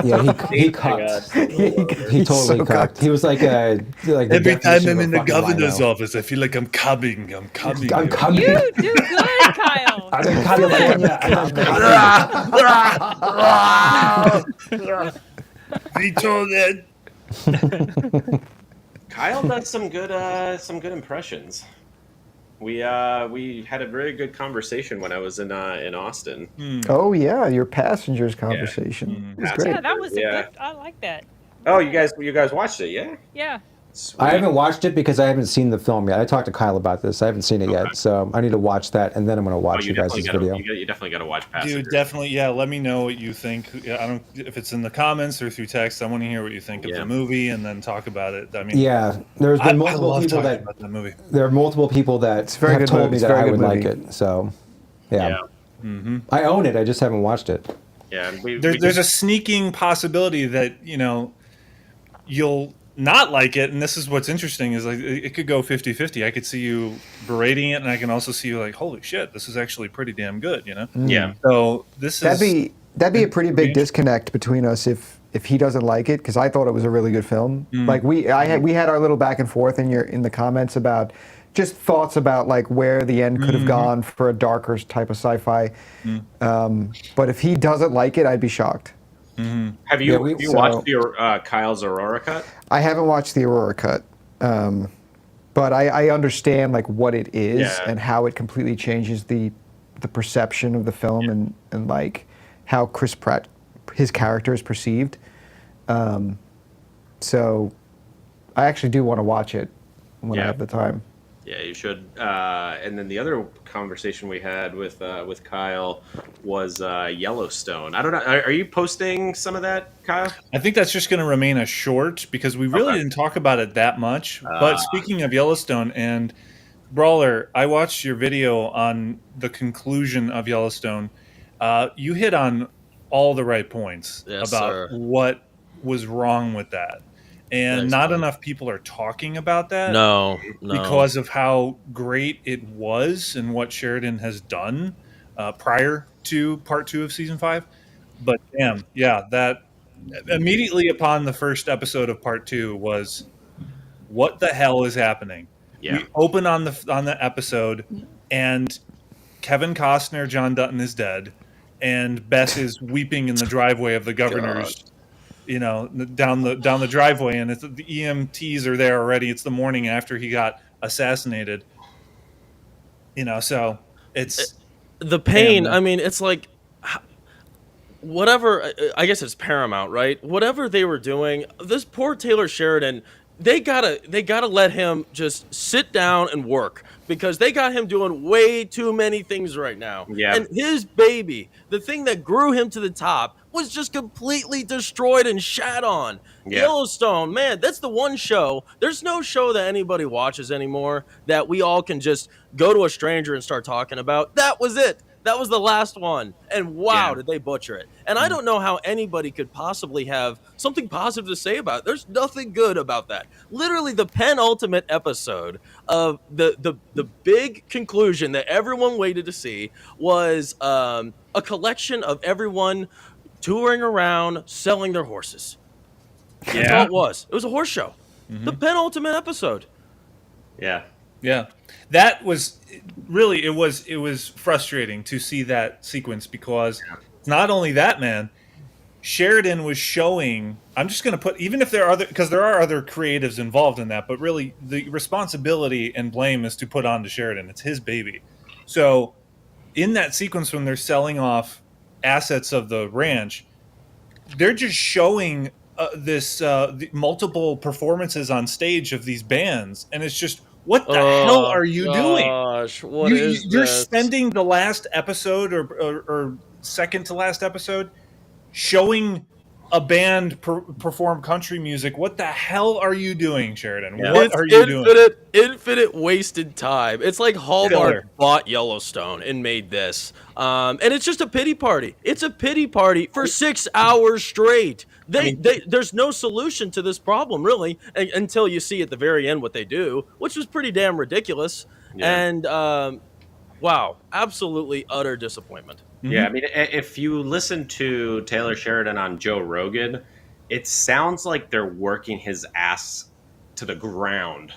Yeah, he cucked. He totally so cucked. He was like the Every time definition I'm of a in the fucking governor's wino. office, I feel like I'm coming. I'm coming. I'm coming. You do good, Kyle. I'm in California. and I'm coming. He told that Kyle does some good impressions. We had a very good conversation when I was in Austin. Oh yeah, your passengers conversation. It was great. Yeah, that was a good. I like that. Oh, you guys watched it, yeah? Yeah. Sweet. I haven't watched it because I haven't seen the film yet. I talked to Kyle about this. I haven't seen it yet, so I need to watch that, and then I'm going to watch you guys' video. You definitely got to watch Passengers. Dude, definitely, yeah. Let me know what you think. I don't if it's in the comments or through text. I want to hear what you think of the movie, and then talk about it. I mean, yeah, there's been multiple people that about that movie. There are multiple people that have told me that I would like it. So, yeah. I own it. I just haven't watched it. Yeah, there's a sneaking possibility that you'll not like it, and this is what's interesting is like it could go 50-50. I could see you berating it, and I can also see you like, holy shit, this is actually pretty damn good, Yeah. So that'd be a pretty big disconnect between us if he doesn't like it, because I thought it was a really good film. Like we had our little back and forth in the comments about just thoughts about like where the end could have gone for a darker type of sci-fi. But if he doesn't like it, I'd be shocked. Have you watched the Kyle's Aurora cut? I haven't watched the Aurora cut, but I understand like what it is and how it completely changes the perception of the film and like how Chris Pratt, his character, is perceived. So I actually do want to watch it when I have the time. Yeah, you should. And then the other conversation we had with Kyle was Yellowstone. I don't know. Are you posting some of that, Kyle? I think that's just going to remain a short because we really didn't talk about it that much. But speaking of Yellowstone and Brawler, I watched your video on the conclusion of Yellowstone. You hit on all the right points about what was wrong with that. And not enough people are talking about that. No. Because of how great it was and what Sheridan has done prior to part 2 of season 5. But damn, yeah, that immediately upon the first episode of part 2 was, what the hell is happening? Yeah. We open on the episode, and Kevin Costner, John Dutton, is dead, and Beth is weeping in the driveway of the governor's. Down the driveway, and the EMTs are there already. It's the morning after he got assassinated. So it's the pain. I mean, it's like whatever. I guess it's Paramount, right? Whatever they were doing, this poor Taylor Sheridan. They gotta let him just sit down and work, because they got him doing way too many things right now. Yeah. And his baby, the thing that grew him to the top, was just completely destroyed and shat on. Yeah. Yellowstone, man, that's the one show. There's no show that anybody watches anymore that we all can just go to a stranger and start talking about. That was it. That was the last one. And wow, did they butcher it. And I don't know how anybody could possibly have something positive to say about it. There's nothing good about that. Literally the penultimate episode of the big conclusion that everyone waited to see was a collection of everyone touring around selling their horses. That's all it was. It was a horse show. The penultimate episode. Yeah. Yeah. That was really, it was frustrating to see that sequence, because not only that, man, Sheridan was showing, I'm just going to put, even if there are because there are other creatives involved in that, but really the responsibility and blame is to put on to Sheridan. It's his baby. So in that sequence, when they're selling off assets of the ranch, they're just showing the multiple performances on stage of these bands, and it's just, what the hell are you doing? You're spending the last episode or second to last episode showing a band perform country music. What the hell are you doing, Sheridan? Yeah. What are you doing? Infinite wasted time. It's like Hallmark bought Yellowstone and made this. And it's just a pity party. It's a pity party for 6 hours straight. There's no solution to this problem, really, until you see at the very end what they do, which was pretty damn ridiculous. Yeah. And, wow, absolutely utter disappointment. Yeah, I mean, if you listen to Taylor Sheridan on Joe Rogan, it sounds like they're working his ass to the ground,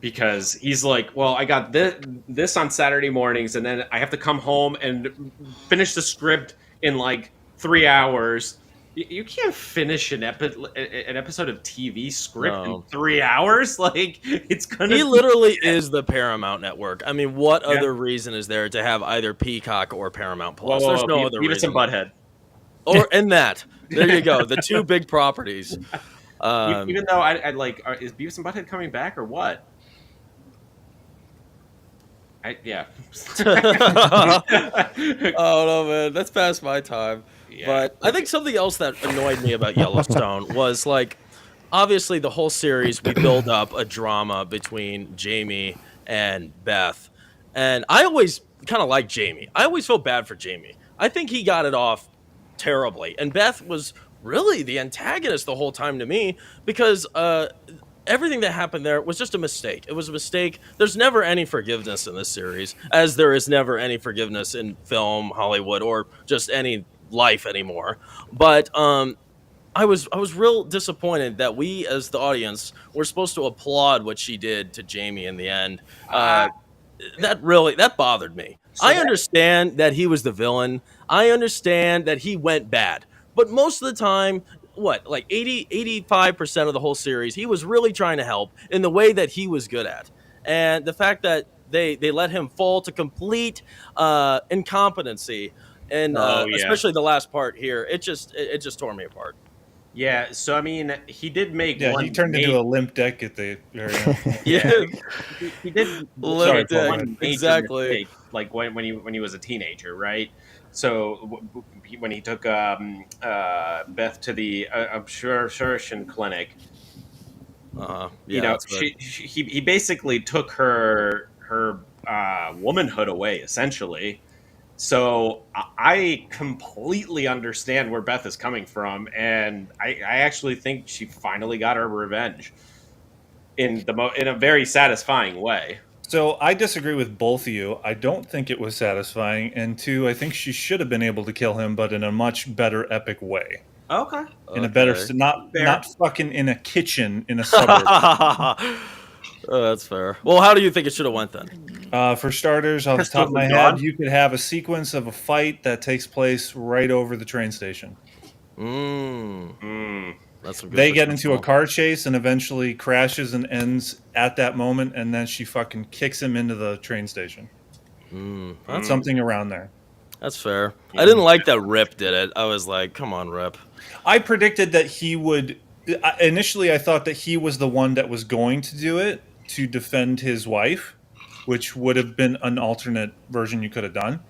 because he's like, well, I got this on Saturday mornings, and then I have to come home and finish the script in like 3 hours, You can't finish an episode of TV script in 3 hours. Like, it's gonna. He literally is the Paramount Network. I mean, what other reason is there to have either Peacock or Paramount Plus? There's no other Beavis reason. and Butthead. Or in that. There you go. The two big properties. Even though I like, is Beavis and Butthead coming back or what? Yeah. Oh no, man, that's past my time. Yeah. But I think something else that annoyed me about Yellowstone was, like, obviously the whole series we build up a drama between Jamie and Beth, and I always kind of like Jamie. I always feel bad for Jamie. I think he got it off terribly, and Beth was really the antagonist the whole time to me because everything that happened there was just a mistake. It was a mistake. There's never any forgiveness in this series, as there is never any forgiveness in film, Hollywood, or just any life anymore. But I was real disappointed that we, as the audience, were supposed to applaud what she did to Jamie in the end. That bothered me. I understand that he was the villain. I understand that he went bad. But most of the time, like 85% of the whole series, he was really trying to help in the way that he was good at. And the fact that they let him fall to complete incompetency, and especially the last part here, it just tore me apart. Yeah, so I mean, he did make he turned into a limp dick at the very end. He did limp dick, exactly. Mistake, like when he was a teenager, right? So when he took Beth to the obstetrician clinic, he basically took her womanhood away, essentially. So I completely understand where Beth is coming from, and I actually think she finally got her revenge in a very satisfying way. So I disagree with both of you. I don't think it was satisfying, and two, I think she should have been able to kill him, but in a much better, epic way. Okay. In a better, not fucking in a kitchen in a suburb. That's fair. Well, how do you think it should have went then? For starters, off the top of my head, you could have a sequence of a fight that takes place right over the train station. That's some good they get into a car chase and eventually crashes and ends at that moment, and then she fucking kicks him into the train station. Something around there. That's fair. I didn't like that Rip did it. I was like, come on, Rip. I predicted that he would... Initially, I thought that he was the one that was going to do it to defend his wife, which would have been an alternate version you could have done.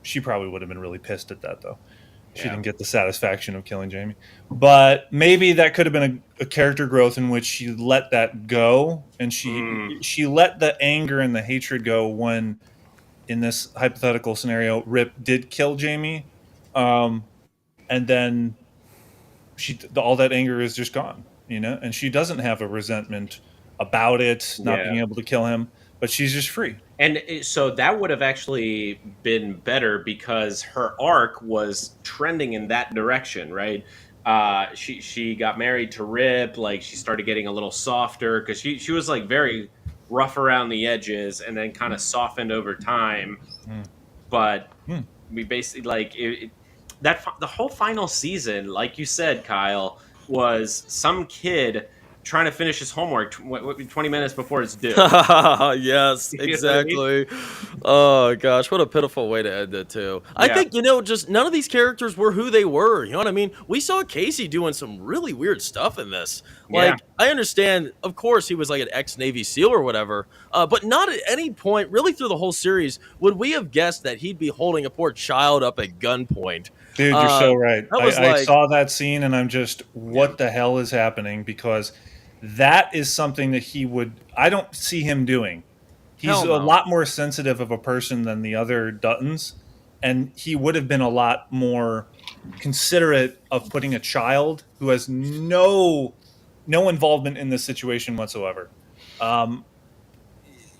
She probably would have been really pissed at that, though. She didn't get the satisfaction of killing Jamie. But maybe that could have been a character growth in which she let that go, and she let the anger and the hatred go when, in this hypothetical scenario, Rip did kill Jamie, and then all that anger is just gone, and she doesn't have a resentment about it not being able to kill him, but she's just free. And so that would have actually been better because her arc was trending in that direction, right? She got married to Rip, like she started getting a little softer because she was like very rough around the edges and then kind of softened over time. But we basically the whole final season, like you said, Kyle, was some kid trying to finish his homework 20 minutes before it's due. Yes, exactly. Oh gosh, what a pitiful way to end it too. I think, just none of these characters were who they were. You know what I mean? We saw Casey doing some really weird stuff in this. Like, I understand, of course, he was like an ex-Navy SEAL or whatever, but not at any point, really through the whole series, would we have guessed that he'd be holding a poor child up at gunpoint. Dude, you're so right. I saw that scene and I'm just, what the hell is happening? Because that is something that I don't see him doing. He's a lot more sensitive of a person than the other Duttons, and he would have been a lot more considerate of putting a child who has no involvement in this situation whatsoever.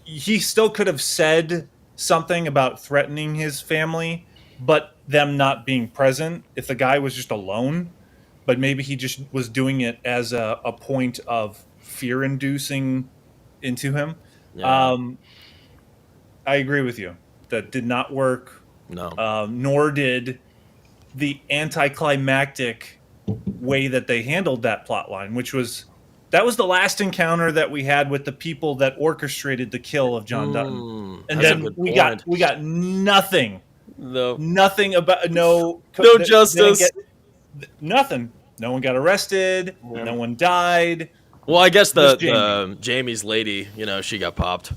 He still could have said something about threatening his family, but them not being present if the guy was just alone. But maybe he just was doing it as a point of fear-inducing into him. Yeah. I agree with you. That did not work. No. Nor did the anticlimactic way that they handled that plot line, which was that was the last encounter that we had with the people that orchestrated the kill of John Dutton, and then we got nothing. Nothing about no justice. Nothing. No one got arrested. Yeah. No one died. Well, I guess the Jamie's lady, she got popped.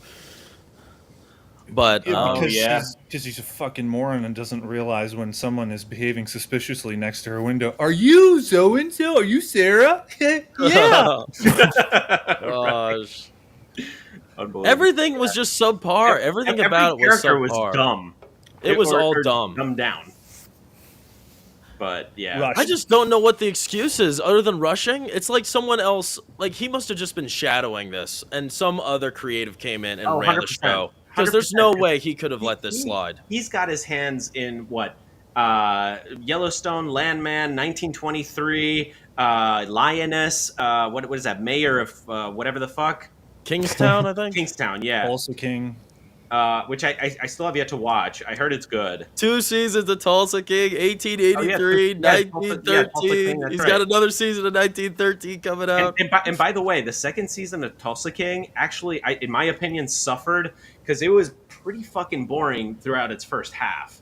But because she's a fucking moron and doesn't realize when someone is behaving suspiciously next to her window. Are you so and so? Are you Sarah? Yeah. Gosh. Everything was just subpar. Everything about it was subpar. Was dumb. It was all dumb. Dumbed down. But yeah, I just don't know what the excuse is other than rushing. It's like someone else, like he must have just been shadowing this, and some other creative came in and ran 100%. The show. Because there's no way he could have let this slide. He's got his hands in what? Yellowstone, Landman, 1923, Lioness. What is that? Mayor of whatever the fuck? Kingstown, I think. Kingstown, yeah. Tulsa King. Which I still have yet to watch. I heard it's good. 2 seasons of Tulsa King, 1883, 1913. He's got another season of 1913 coming out. And by the way, the second season of Tulsa King actually, in my opinion, suffered because it was pretty fucking boring throughout its first half.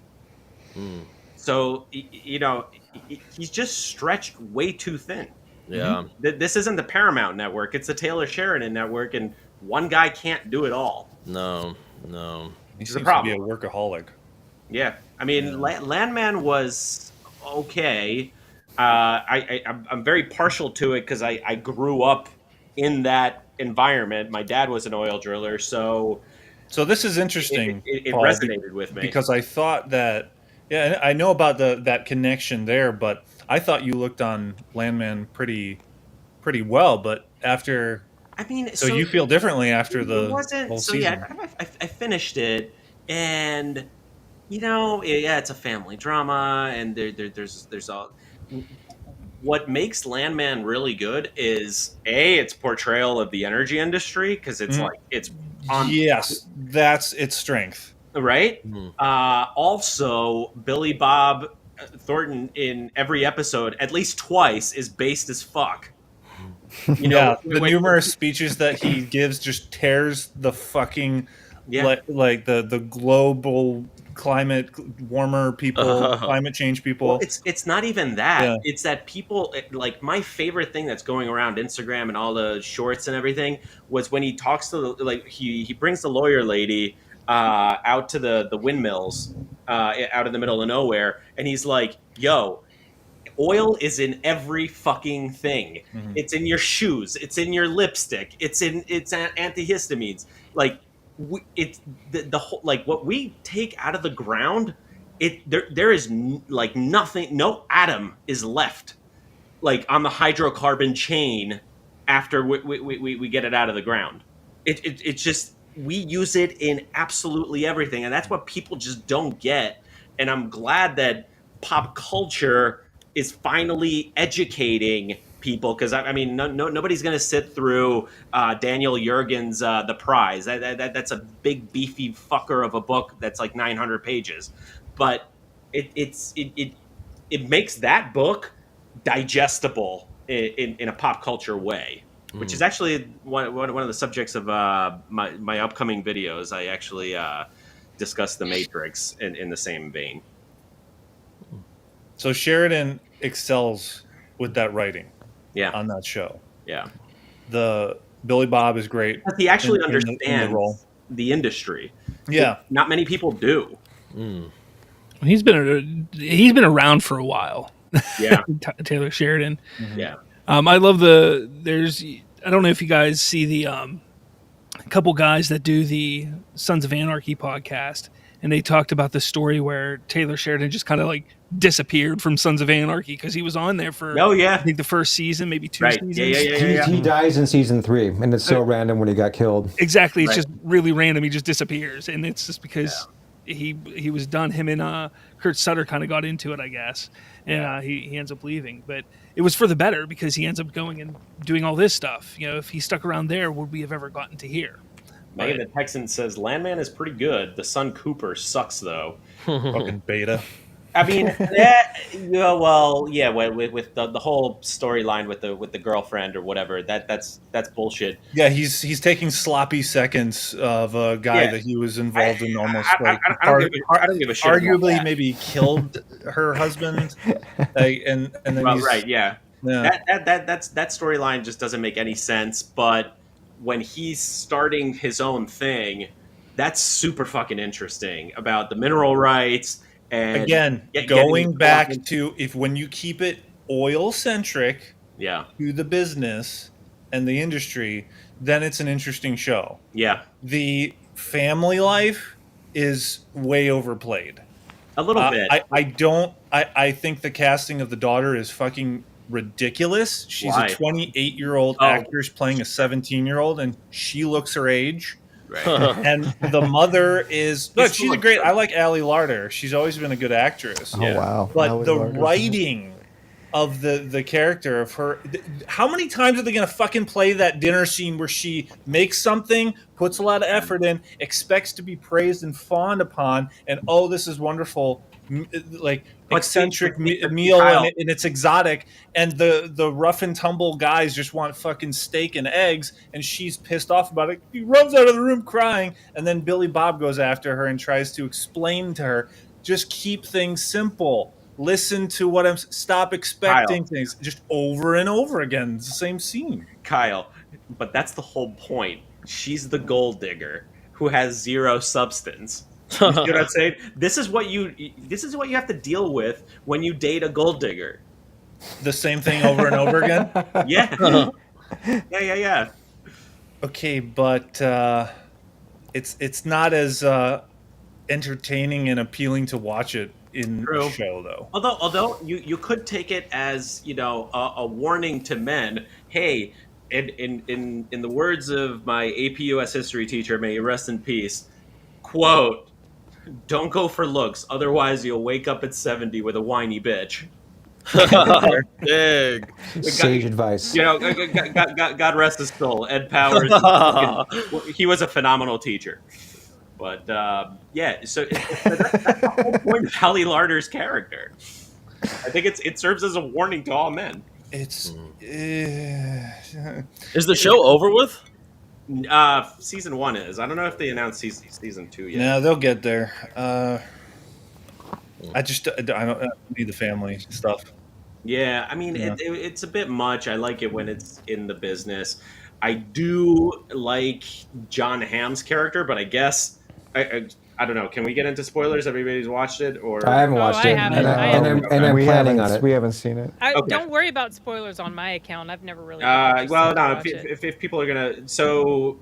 So, he's just stretched way too thin. Yeah. This isn't the Paramount Network. It's the Taylor Sheridan Network, and one guy can't do it all. No. He seems to be a workaholic. Yeah. I mean, Landman was okay. I'm very partial to it because I grew up in that environment. My dad was an oil driller, so this is interesting. It Paul, resonated with me because I thought that. Yeah, I know about that connection there, but I thought you looked on Landman pretty well. But after, so you feel differently after the whole season. Yeah, I finished it, and it's a family drama, and there's all. What makes Landman really good is its portrayal of the energy industry because it's it's on. Yes, that's its strength. Right. Also, Billy Bob Thornton in every episode, at least twice, is based as fuck. The numerous speeches that he gives just tears the fucking like the global climate warmer people, climate change people. Well, it's not even that. Yeah. It's that people like my favorite thing that's going around Instagram and all the shorts and everything was when he talks to he brings the lawyer lady out to the windmills out in the middle of nowhere, and he's like, yo, oil is in every fucking thing. It's in your shoes, it's in your lipstick, it's antihistamines. Like it's the whole, like what we take out of the ground, there is like nothing, no atom is left like on the hydrocarbon chain after we get it out of the ground. It's just, we use it in absolutely everything, and that's what people just don't get. And I'm glad that pop culture is finally educating people, because I mean, nobody's going to sit through Daniel Yergin's The Prize. That's a big beefy fucker of a book that's like 900 pages, but it makes that book digestible in a pop culture way. Which is actually one of the subjects of my upcoming videos. I actually discuss The Matrix in the same vein. So Sheridan excels with that writing. Yeah. On that show. Yeah. The Billy Bob is great. But he actually understands the industry. Yeah. Not many people do. He's been around for a while. Yeah. Taylor Sheridan. Yeah. I love I don't know if you guys see the couple guys that do the Sons of Anarchy podcast, and they talked about the story where Taylor Sheridan just kind of like disappeared from Sons of Anarchy because he was on there for I think the first season, maybe two seasons. Yeah. He dies in season 3, and it's so random when he got killed. Exactly, it's just really random. He just disappears, and it's just because he was done. Him and Kurt Sutter kind of got into it, I guess, and he ends up leaving, but it was for the better because he ends up going and doing all this stuff. If he stuck around there, would we have ever gotten to here? Megan the Texan says Landman is pretty good. The son Cooper sucks though. Fucking beta. I mean, with the whole storyline with the girlfriend or whatever, that's bullshit. Yeah, he's taking sloppy seconds of a guy Yeah. that he was involved in almost I don't give a shit. About arguably that. maybe killed her husband, and then Well, he's right, yeah. yeah. That storyline just doesn't make any sense. But when he's starting his own thing, that's super fucking interesting about the mineral rights and Again, going back to when you keep it oil centric, yeah, to the business and the industry, then it's an interesting show. Yeah, the family life is way overplayed. A little bit. I think the casting of the daughter is fucking ridiculous. She's Why? a 28-year-old actress playing a 17-year-old, and she looks her age. Right. And the mother is look, she's a great. I like Ali Larter. She's always been a good actress. Oh wow! But Ali the Larter's writing of the character of her, how many times are they gonna fucking play that dinner scene where she makes something, puts a lot of effort in, expects to be praised and fawned upon, and oh, this is wonderful, like eccentric meal, and it's exotic, and the rough and tumble guys just want fucking steak and eggs, and she's pissed off about it. He runs out of the room crying, and then Billy Bob goes after her and tries to explain to her, just keep things simple. Listen to what stop expecting things just over and over again. It's the same scene. Kyle, but that's the whole point. She's the gold digger who has zero substance. You know what I'm saying? This is what you have to deal with when you date a gold digger. The same thing over and over again? Yeah. Yeah. Okay, but it's not as entertaining and appealing to watch it in the show, though. Although you could take it as, you know, a warning to men. Hey, in the words of my AP US history teacher, may he rest in peace, quote, don't go for looks, otherwise you'll wake up at 70 with a whiny bitch. Big sage advice. You know, God rest his soul. Ed Powers, he was a phenomenal teacher. But yeah, so that's the whole point of Ali Larter's character. I think it serves as a warning to all men. Is the show over with? Season 1 is. I don't know if they announced season 2 yet. No, they'll get there. I don't need the family stuff. Yeah, I mean, it's a bit much. I like it when it's in the business. I do like John Hamm's character, but I guess I don't know. Can we get into spoilers? Everybody's watched it, or I haven't watched it, and I'm planning on it. We haven't seen it. Don't worry about spoilers on my account. I've never really. Well, no. If people are gonna, so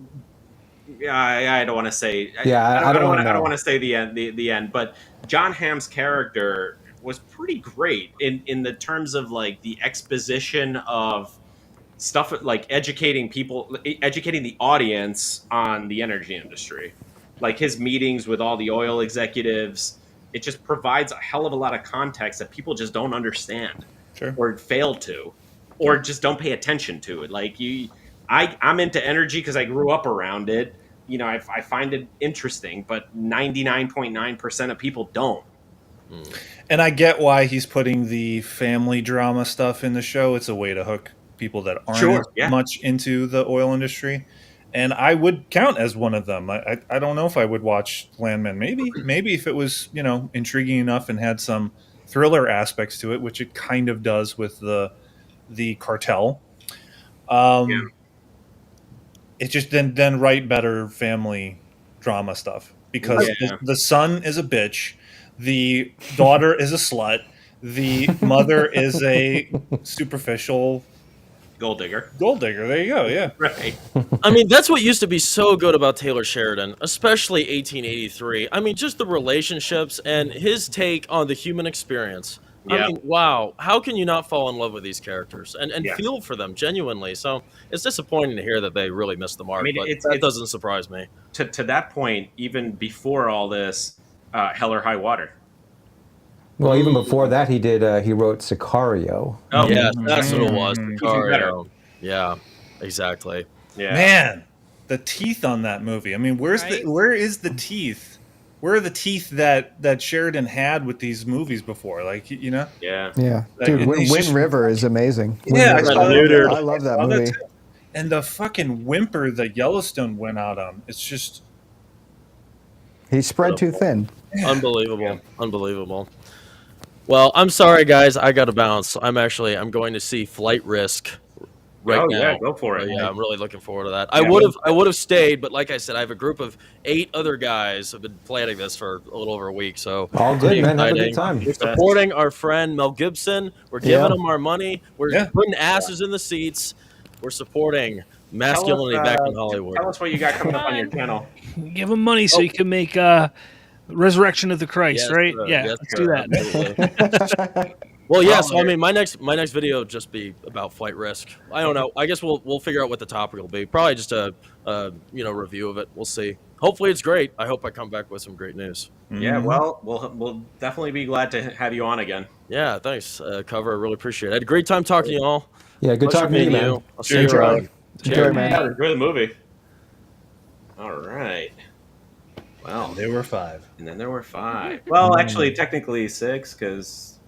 I don't want to say. Yeah, I don't want to say the end. The end, but John Hamm's character was pretty great in the terms of like the exposition of stuff, like educating the audience on the energy industry. Like his meetings with all the oil executives, it just provides a hell of a lot of context that people just don't understand, or fail to, or just don't pay attention to it. Like I'm into energy because I grew up around it. You know, I find it interesting, but 99.9% of people don't. And I get why he's putting the family drama stuff in the show. It's a way to hook people that aren't much into the oil industry. And I would count as one of them. I don't know if I would watch Landman. Maybe if it was, you know, intriguing enough and had some thriller aspects to it, which it kind of does with the cartel. It just then write better family drama stuff, because the son is a bitch, the daughter is a slut, the mother is a superficial gold digger. There you go. Yeah. Right. I mean, that's what used to be so good about Taylor Sheridan, especially 1883. I mean, just the relationships and his take on the human experience. Yeah. I mean, wow. How can you not fall in love with these characters and feel for them genuinely? So it's disappointing to hear that they really missed the mark, but that doesn't surprise me. To that point, even before all this, Hell or High Water. Well, even before that, he wrote Sicario. Oh, yeah, that's what it was. Sicario. Yeah, exactly. Yeah. Man, the teeth on that movie. I mean, where is the teeth? are the teeth that Sheridan had with these movies before? Like, you know? Yeah. Yeah, Like, dude, and he's Wind just- River is amazing. Wind Yeah, I River. saw that. I love that saw movie. too. And the fucking whimper that Yellowstone went out on, it's just He's spread too thin. Unbelievable. Unbelievable. Well, I'm sorry, guys. I got to bounce. I'm going to see Flight Risk right Oh, now. yeah, go for it. Yeah, I'm really looking forward to that. Yeah. I would have stayed, but like I said, I have a group of 8 other guys who've been planning this for a little over a week. So All good, pretty man. Have a good exciting. time. We're supporting our friend Mel Gibson. We're giving him our money. We're putting asses in the seats. We're supporting masculinity back in Hollywood. Tell us what you got coming up on your channel. Give him money so you can make Resurrection of the Christ, Yes, right? sir. Yeah, Yes, let's sir. do that. Absolutely. Well, yeah. So I mean, my next video will just be about Flight Risk. I don't know. I guess we'll figure out what the topic will be. Probably just a review of it. We'll see. Hopefully it's great. I hope I come back with some great news. Yeah, well, we'll definitely be glad to have you on again. Yeah, thanks, Cover. I really appreciate it. I had a great time talking to you all. Yeah, good Pleasure talking to you, meeting man. I'll see you around. Enjoy, man. Yeah, enjoy the movie. All right. Well, there were 5. And then there were 5. Well, actually, technically 6, because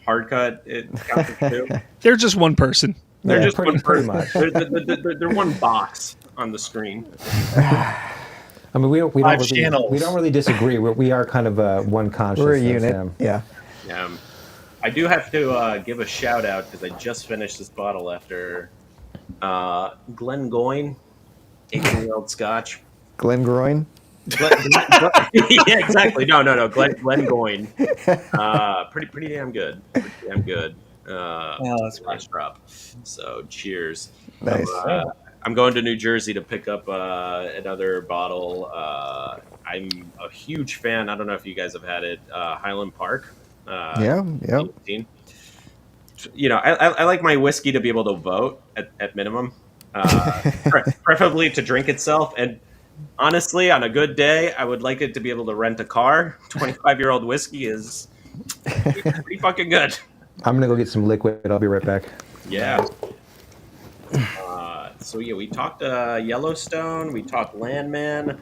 hard cut, it counts as 2. They're just one person. They're Yeah, just pretty- one person. pretty much. They're one box on the screen. I mean, we don't really disagree. We are kind of one consciousness. We're a unit. Yeah. Yeah. I do have to give a shout out because I just finished this bottle after Glen Goyne, 18-year-old Scotch. Glen Groin. Yeah, exactly. No. Glen Goyne. Pretty damn good. Pretty damn good. That's last drop. So cheers. Nice. I'm going to New Jersey to pick up another bottle. I'm a huge fan. I don't know if you guys have had it. Highland Park. Yeah. 18. You know, I like my whiskey to be able to vote at minimum, preferably to drink itself. And honestly, on a good day, I would like it to be able to rent a car. 25-year-old whiskey is pretty fucking good. I'm gonna go get some liquid. I'll be right back. Yeah. So yeah, we talked Yellowstone. We talked Landman.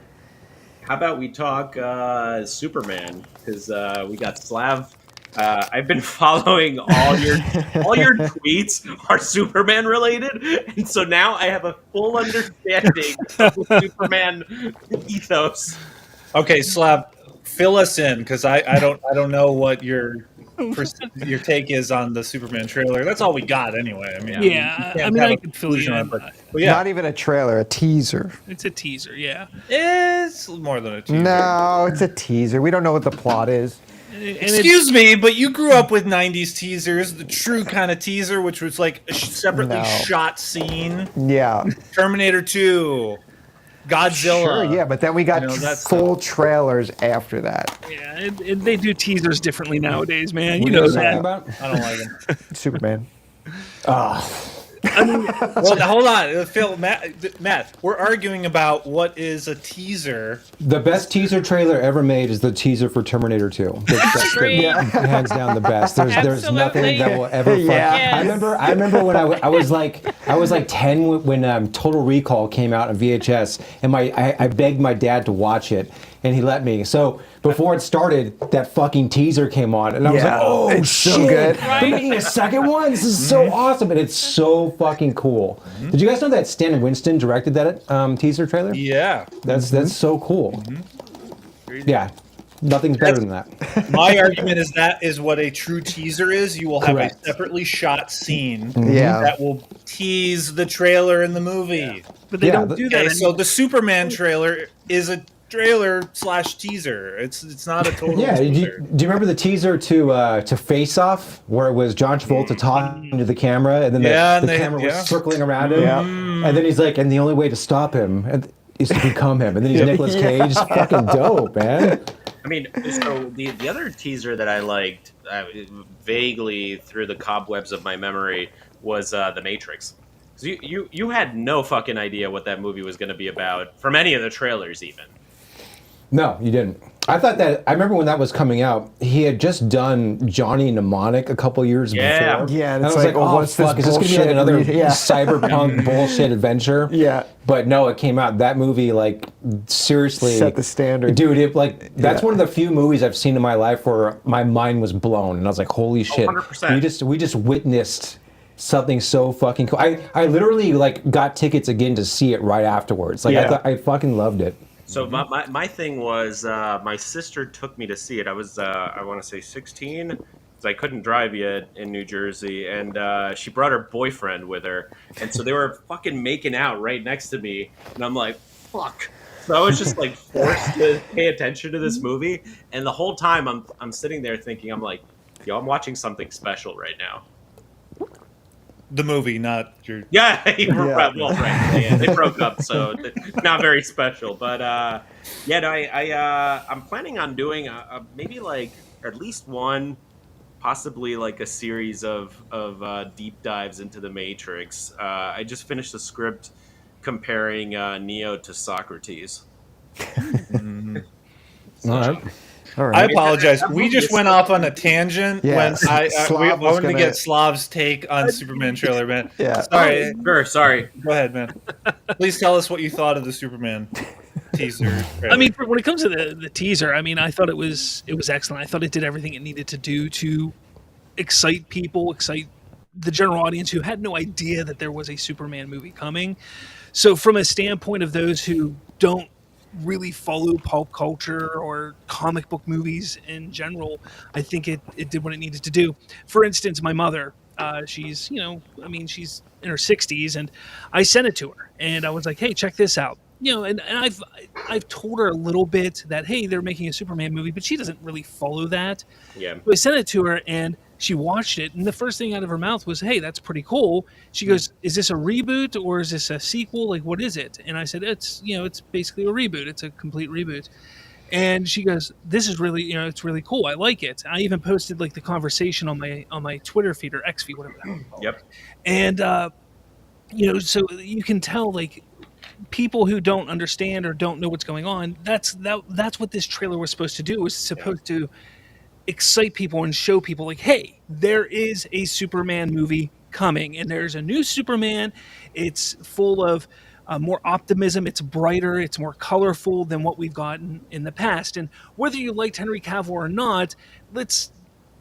How about we talk Superman? Because we got Slav. I've been following all your tweets are Superman related, and so now I have a full understanding of the Superman ethos. Okay, Slav, fill us in because I don't know what your take is on the Superman trailer. That's all we got anyway. I mean, I can fill you in. but yeah, Not even a trailer, a teaser. It's a teaser, yeah. it's more than a teaser. No, it's a teaser. We don't know what the plot is. Excuse me, but you grew up with 90s teasers, the true kind of teaser, which was like a separately shot scene. Yeah. Terminator 2, Godzilla. Sure, yeah, but then we got that's full trailers after that. Yeah, and they do teasers differently nowadays, man. What You are know talking that. about? I don't like them. Superman. Well, hold on, Phil, Matt, we're arguing about what is a teaser. The best teaser trailer ever made is the teaser for Terminator 2. That's Agree. hands down the best. There's nothing that will ever. Yeah. Yes. I remember when I was like 10 when Total Recall came out on VHS, and I begged my dad to watch it, and he let me. So before it started, that fucking teaser came on, and I was Yeah, like, "Oh it's shit! so good. They're making a second one. This is so awesome, and it's so fucking cool." Did you guys know that Stan Winston directed that teaser trailer? Yeah. That's so cool. Yeah, nothing's better than that. My argument is that is what a true teaser is. You will have Correct. a separately shot scene Yeah. that will tease the trailer in the movie. But they don't do that. Okay, so the Superman trailer is a trailer / teaser. It's not a total Yeah, do you teaser. remember the teaser to Face Off, where it was John Travolta talking to the camera, and then Yeah, the and camera was yeah. circling around him, Yeah. and then he's like, and the only way to stop him is to become him, and then he's Nicolas Cage. Fucking dope, man. I mean, so the other teaser that I liked vaguely through the cobwebs of my memory was The Matrix. 'Cause you had no fucking idea what that movie was going to be about from any of the trailers, even. No, you didn't. I thought that, I remember when that was coming out, he had just done Johnny Mnemonic a couple years before. Yeah, And I it's was like, like, oh, what's fuck, this is this going to be like bullshit? another Yeah. cyberpunk bullshit adventure? Yeah. But no, it came out, that movie, like, seriously. Set the standard. Dude, it, like, that's Yeah. one of the few movies I've seen in my life where my mind was blown. And I was like, holy shit. 100%. We just witnessed something so fucking cool. I literally, like, got tickets again to see it right afterwards. Like, I fucking loved it. So my thing was my sister took me to see it. I was I want to say 16, because I couldn't drive yet in New Jersey, and she brought her boyfriend with her, and so they were fucking making out right next to me, and I'm like, fuck. So I was just like forced to pay attention to this movie, and the whole time I'm sitting there thinking, I'm like, yo, I'm watching something special right now. The movie, not your. Yeah, well, right. Yeah, they broke up, so not very special. But yeah, no, I'm planning on doing maybe like at least one, possibly like a series of deep dives into the Matrix. I just finished the script comparing Neo to Socrates. All right. All right. I apologize. We just went off on a tangent when I wanted to get Slav's take on Superman trailer, man. Yeah. Sorry. Sorry. Go ahead, man. Please tell us what you thought of the Superman teaser. I mean, when it comes to the teaser, I mean, I thought it was excellent. I thought it did everything it needed to do to excite people, excite the general audience who had no idea that there was a Superman movie coming. So from a standpoint of those who don't really follow pulp culture or comic book movies in general, I think it did what it needed to do. For instance, my mother, she's, she's in her 60s, and I sent it to her, and I was like, hey, check this out. And I've told her a little bit that, hey, they're making a Superman movie, but she doesn't really follow that. Yeah. So I sent it to her, and she watched it, and the first thing out of her mouth was, hey, that's pretty cool. She goes, is this a reboot or is this a sequel? Like, what is it? And I said, it's basically a reboot. It's a complete reboot. And she goes, this is really, it's really cool. I like it. I even posted like the conversation on my Twitter feed or X feed, whatever that was called. Yep. And, so you can tell, like, people who don't understand or don't know what's going on, that's what this trailer was supposed to do. It was supposed to excite people and show people, like, hey, there is a Superman movie coming, and there's a new Superman. It's full of more optimism. It's brighter. It's more colorful than what we've gotten in the past. And whether you liked Henry Cavill or not, let's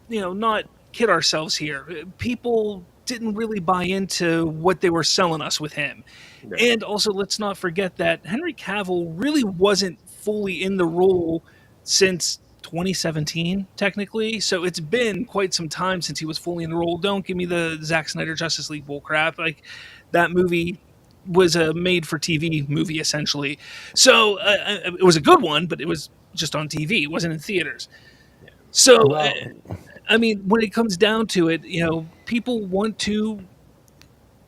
not kid ourselves here. People didn't really buy into what they were selling us with him. Right. And also, let's not forget that Henry Cavill really wasn't fully in the role since 2017, technically. So it's been quite some time since he was fully in the role. Don't give me the Zack Snyder Justice League bullcrap. Like, that movie was a made-for-TV movie, essentially. So it was a good one, but it was just on TV. It wasn't in theaters. So, I mean, when it comes down to it, people want to...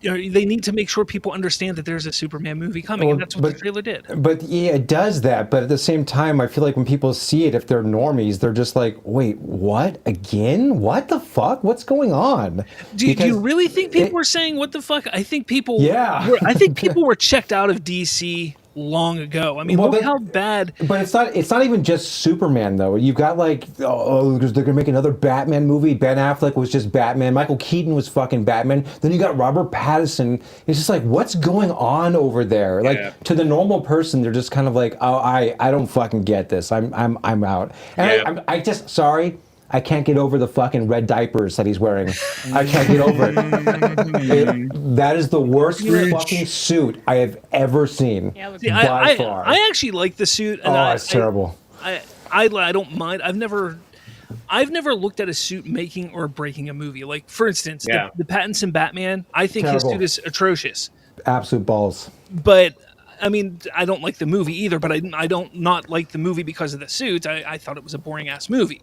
they need to make sure people understand that there's a Superman movie coming, and that's what the trailer did. But yeah, it does that. But at the same time, I feel like when people see it, if they're normies, they're just like, wait, what? Again? What the fuck? What's going on? Do you really think people were saying, what the fuck? I think people were checked out of DC long ago. I mean, look how bad. But it's not even just Superman, though. You've got, like, because they're gonna make another Batman movie. Ben Affleck was just Batman. Michael Keaton was fucking Batman. Then you got Robert Pattinson. It's just like, what's going on over there? Like, to the normal person, they're just kind of like, oh, I don't fucking get this. I'm out. And I just, sorry, I can't get over the fucking red diapers that he's wearing. I can't get over it. That is the worst fucking suit I have ever seen. By far. I actually like the suit. And it's terrible. I don't mind. I've never looked at a suit making or breaking a movie. Like, for instance, the Pattinson Batman, I think his suit is atrocious. Absolute balls. But I mean, I don't like the movie either, but I don't not like the movie because of the suit. I thought it was a boring-ass movie.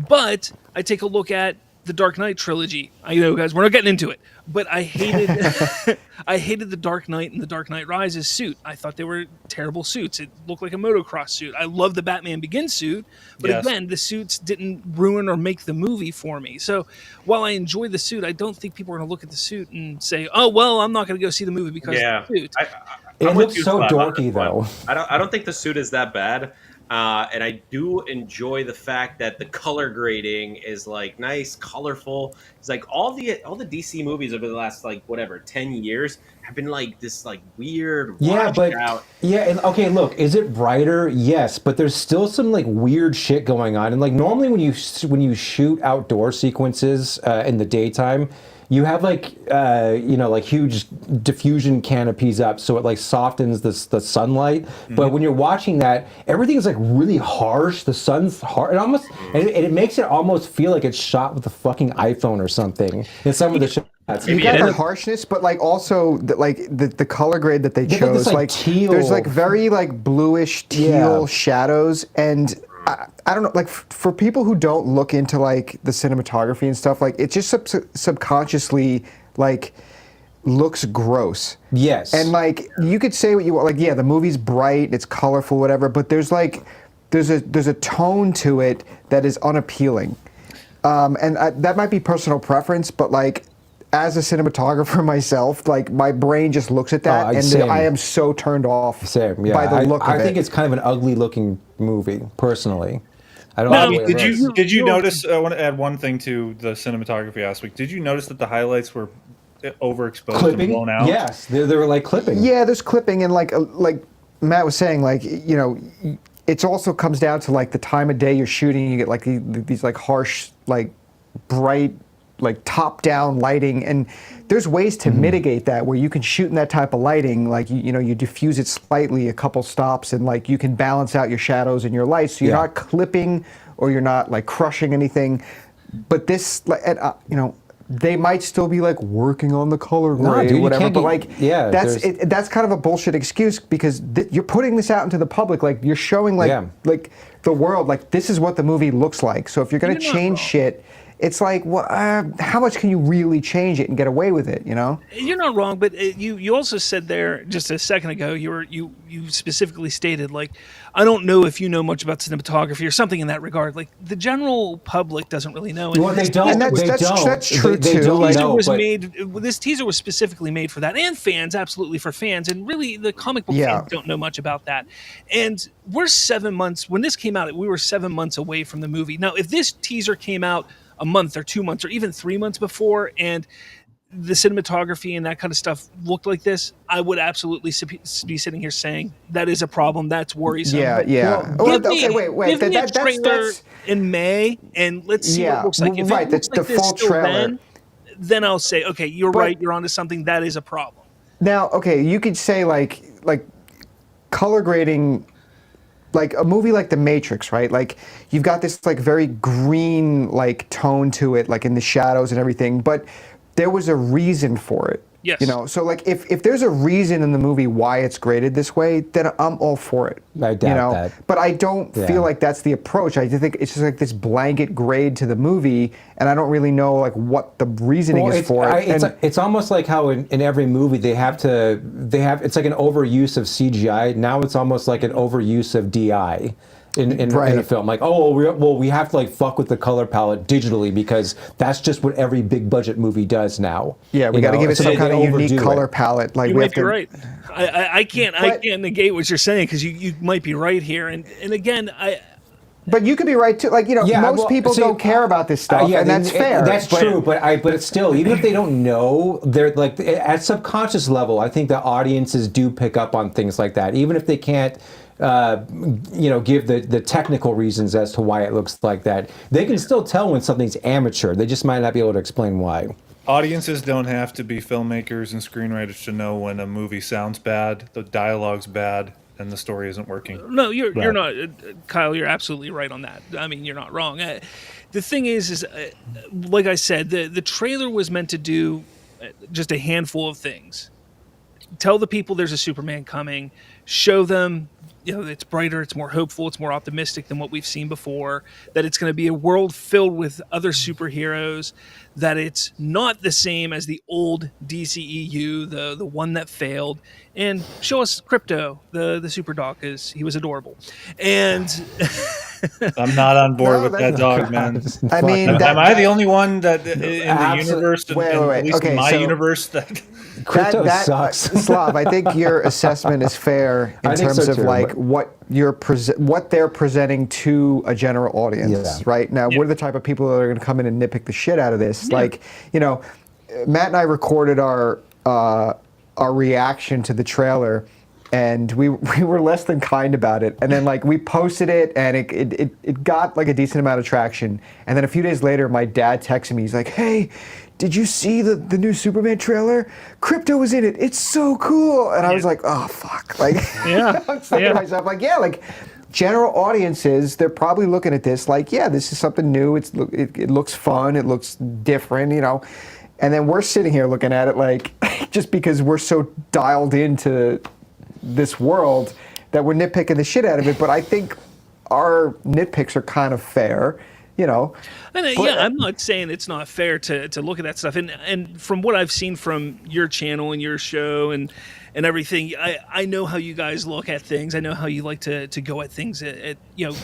But I take a look at the Dark Knight trilogy. I know, guys, we're not getting into it, but I hated the Dark Knight and the Dark Knight Rises suit. I thought they were terrible suits. It looked like a motocross suit. I love the Batman Begins suit, but again, the suits didn't ruin or make the movie for me. So while I enjoy the suit, I don't think people are going to look at the suit and say, oh, well, I'm not going to go see the movie because of the suit. It looks so dorky, though. I don't think the suit is that bad. And I do enjoy the fact that the color grading is like nice, colorful. It's like all the DC movies over the last 10 years have been like this like weird washed out. And okay, look, is it brighter? Yes, but there's still some like weird shit going on. And like normally when you shoot outdoor sequences in the daytime, you have like like huge diffusion canopies up, so it like softens the sunlight. Mm-hmm. But when you're watching that, everything is like really harsh. The sun's hard. It makes it almost feel like it's shot with a fucking iPhone or something. In some of the shots, you got the harshness, but like also the color grade that they chose, like teal. There's like very like bluish teal shadows and. I don't know, like for people who don't look into like the cinematography and stuff, like it just subconsciously like looks gross. Yes. And like you could say what you want, like the movie's bright, it's colorful, whatever, but there's a tone to it that is unappealing. That might be personal preference, but like as a cinematographer myself, like my brain just looks at that I am so turned off by the look of it. I think it's kind of an ugly looking movie, personally. I don't know. Did you notice, I want to add one thing to the cinematography aspect. Did you notice that the highlights were overexposed and blown out? Yes, they were like clipping. Yeah, there's clipping and like Matt was saying, like, it also comes down to like the time of day you're shooting. You get like these like harsh, like bright, like top-down lighting, and there's ways to mitigate that where you can shoot in that type of lighting, like you diffuse it slightly a couple stops, and like you can balance out your shadows and your lights, so you're not clipping or you're not like crushing anything. But this, they might still be like working on the color grade or whatever, but like that's kind of a bullshit excuse because you're putting this out into the public, like you're showing like the world, like this is what the movie looks like. So if you're gonna change shit. It's like, how much can you really change it and get away with it? You're not wrong, but you also said there just a second ago. You specifically stated like, I don't know if you know much about cinematography or something in that regard. Like the general public doesn't really know. Well, they don't. And that's true too. This teaser was specifically made for that, and fans, absolutely for fans, and really the comic book fans don't know much about that. And we're 7 months when this came out. We were 7 months away from the movie. Now, if this teaser came out a month or 2 months or even 3 months before and the cinematography and that kind of stuff looked like this, I would absolutely be sitting here saying that is a problem. That's worrisome. Yeah. Give me a trailer in May and let's see what it looks like. If it looks like the full trailer. Then I'll say, okay, you're right. You're onto something. That is a problem. Now, okay, you could say like color grading. Like a movie like The Matrix, right? Like you've got this like very green like tone to it, like in the shadows and everything, but there was a reason for it. Yes. So like if there's a reason in the movie why it's graded this way, then I'm all for it. I doubt that. But I don't feel like that's the approach. I think it's just like this blanket grade to the movie, and I don't really know like what the reasoning is for it. It's almost like how in every movie it's like an overuse of CGI. Now it's almost like an overuse of DI. In a film, like we have to like fuck with the color palette digitally because that's just what every big budget movie does now. Yeah, we got to give it some kind of unique color palette. Like you might be right. I can't negate what you're saying because you might be right here. And again, But you could be right too. Like most people don't care about this stuff, and that's fair. That's true, but it's still, even if they don't know, they're like at subconscious level. I think the audiences do pick up on things like that, even if they can't. Give the technical reasons as to why it looks like that. They can still tell when something's amateur. They just might not be able to explain why. Audiences don't have to be filmmakers and screenwriters to know when a movie sounds bad, the dialogue's bad, and the story isn't working. No, you're not, Kyle. You're absolutely right on that. I mean, you're not wrong. The thing is like I said, the trailer was meant to do just a handful of things. Tell the people there's a Superman coming. Show them. It's brighter, it's more hopeful, it's more optimistic than what we've seen before, that it's going to be a world filled with other superheroes, that it's not the same as the old DCEU, the one that failed, and show us Crypto, the super doc, because he was adorable. And I'm not on board No, with that that's- dog, man. I mean, Am I the only one that in the universe, Wait, at least in okay, my so- universe, that Crypto sucks. Slav, I think your assessment is fair in I think terms so of too, like but- what they're presenting to a general audience, Yeah. right? Now, we're the type of people that are going to come in and nitpick the shit out of this. Like, you know, Matt and I recorded our reaction to the trailer, and we were less than kind about it. And then like we posted it, and it got like a decent amount of traction. And then a few days later, my dad texted me. He's like, "Hey, did you see the new Superman trailer? Crypto was in it. It's so cool." And I was like, "Oh fuck!" Like, Yeah. I'm saying to myself, like, yeah, like general audiences, they're probably looking at this like, yeah, this is something new. It looks fun. It looks different, you know. And then we're sitting here looking at it like, just because we're so dialed into this world that we're nitpicking the shit out of it. But I think our nitpicks are kind of fair, you know. And, I'm not saying it's not fair to look at that stuff. And from what I've seen from your channel and your show and everything, I know how you guys look at things. I know how you like to go at things at you know.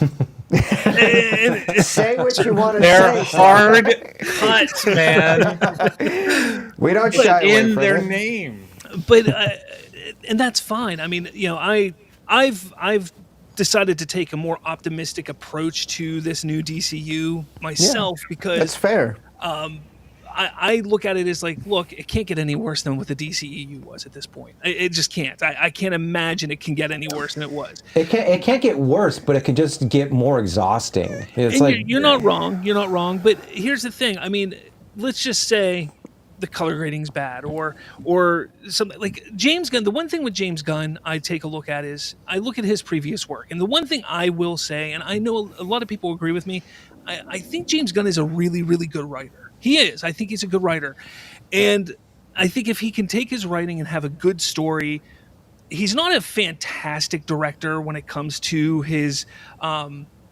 Say what you want to they're say. hard cuts, man. We don't shy away in from their it. name. But and that's fine. I mean, you know, I've decided to take a more optimistic approach to this new DCU myself because That's fair. I look at it as like, look, it can't get any worse than what the DCEU was at this point. It just can't. I can't imagine it can get any worse than it was. It can't get worse, but it can just get more exausting. It's And like you're not wrong. You're not wrong. But here's the thing. I mean, let's just say the color grading's bad, or something like James Gunn. The one thing with James Gunn I take a look at is I look at his previous work, and the one thing I will say, and I know a lot of people agree with me, I think James Gunn is a really, really good writer. He is. I think he's a good writer. And I think if he can take his writing and have a good story, he's not a fantastic director when it comes to his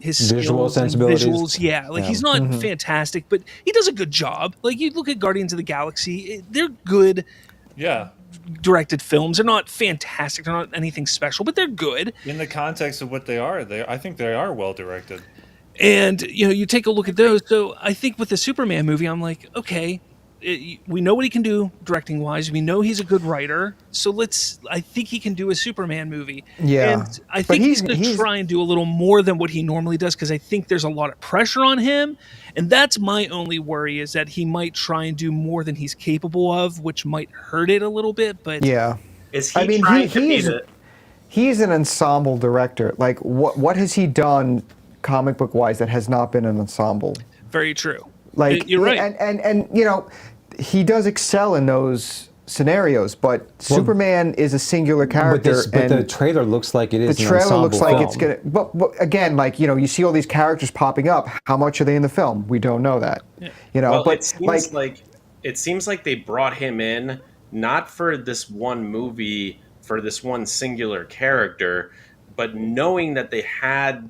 visual skills and sensibilities. visuals. Yeah, like he's not Mm-hmm. fantastic, but he does a good job. Like you look at Guardians of the Galaxy, they're good Yeah. directed films. They're not fantastic. They're not anything special, but they're good. In the context of what they are, I think they are well directed. And you know, you take a look at those. So I think with the Superman movie, I'm like, okay, we know what he can do directing wise. We know he's a good writer. So I think he can do a Superman movie. Yeah. And I But think he's going to he's- try and do a little more than what he normally does because I think there's a lot of pressure on him. And that's my only worry is that he might try and do more than he's capable of, which might hurt it a little bit. But Yeah. Is he I mean, trying to be the... he's an ensemble director. Like, what has he done comic book wise that has not been an ensemble? very true. Like, You're right. And you know, he does excel in those scenarios, but Superman is a singular character. but the and trailer looks like it is. the an trailer looks ensemble like it's film. gonna. But again, like, you know, you see all these characters popping up. How much are they in the film? We don't know that. You know, Well, but it seems like they brought him in not for this one movie, for this one singular character, but knowing that they had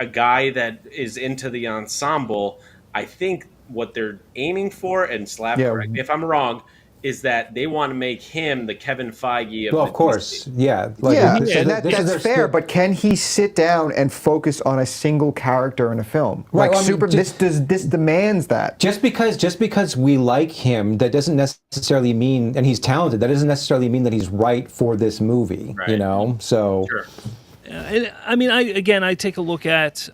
a guy that is into the ensemble. I think what they're aiming for, and Slav, correct me if I'm wrong, is that they want to make him the Kevin Feige of Well, the of course, DC. yeah. and this is that's their fair. script. But can he sit down and focus on a single character in a film? Right, Like well, I mean, this demands that. Just because we like him, that doesn't necessarily mean, and he's talented. That doesn't necessarily mean that he's right for this movie. Right. You know, so. Sure. And, I mean, I take a look at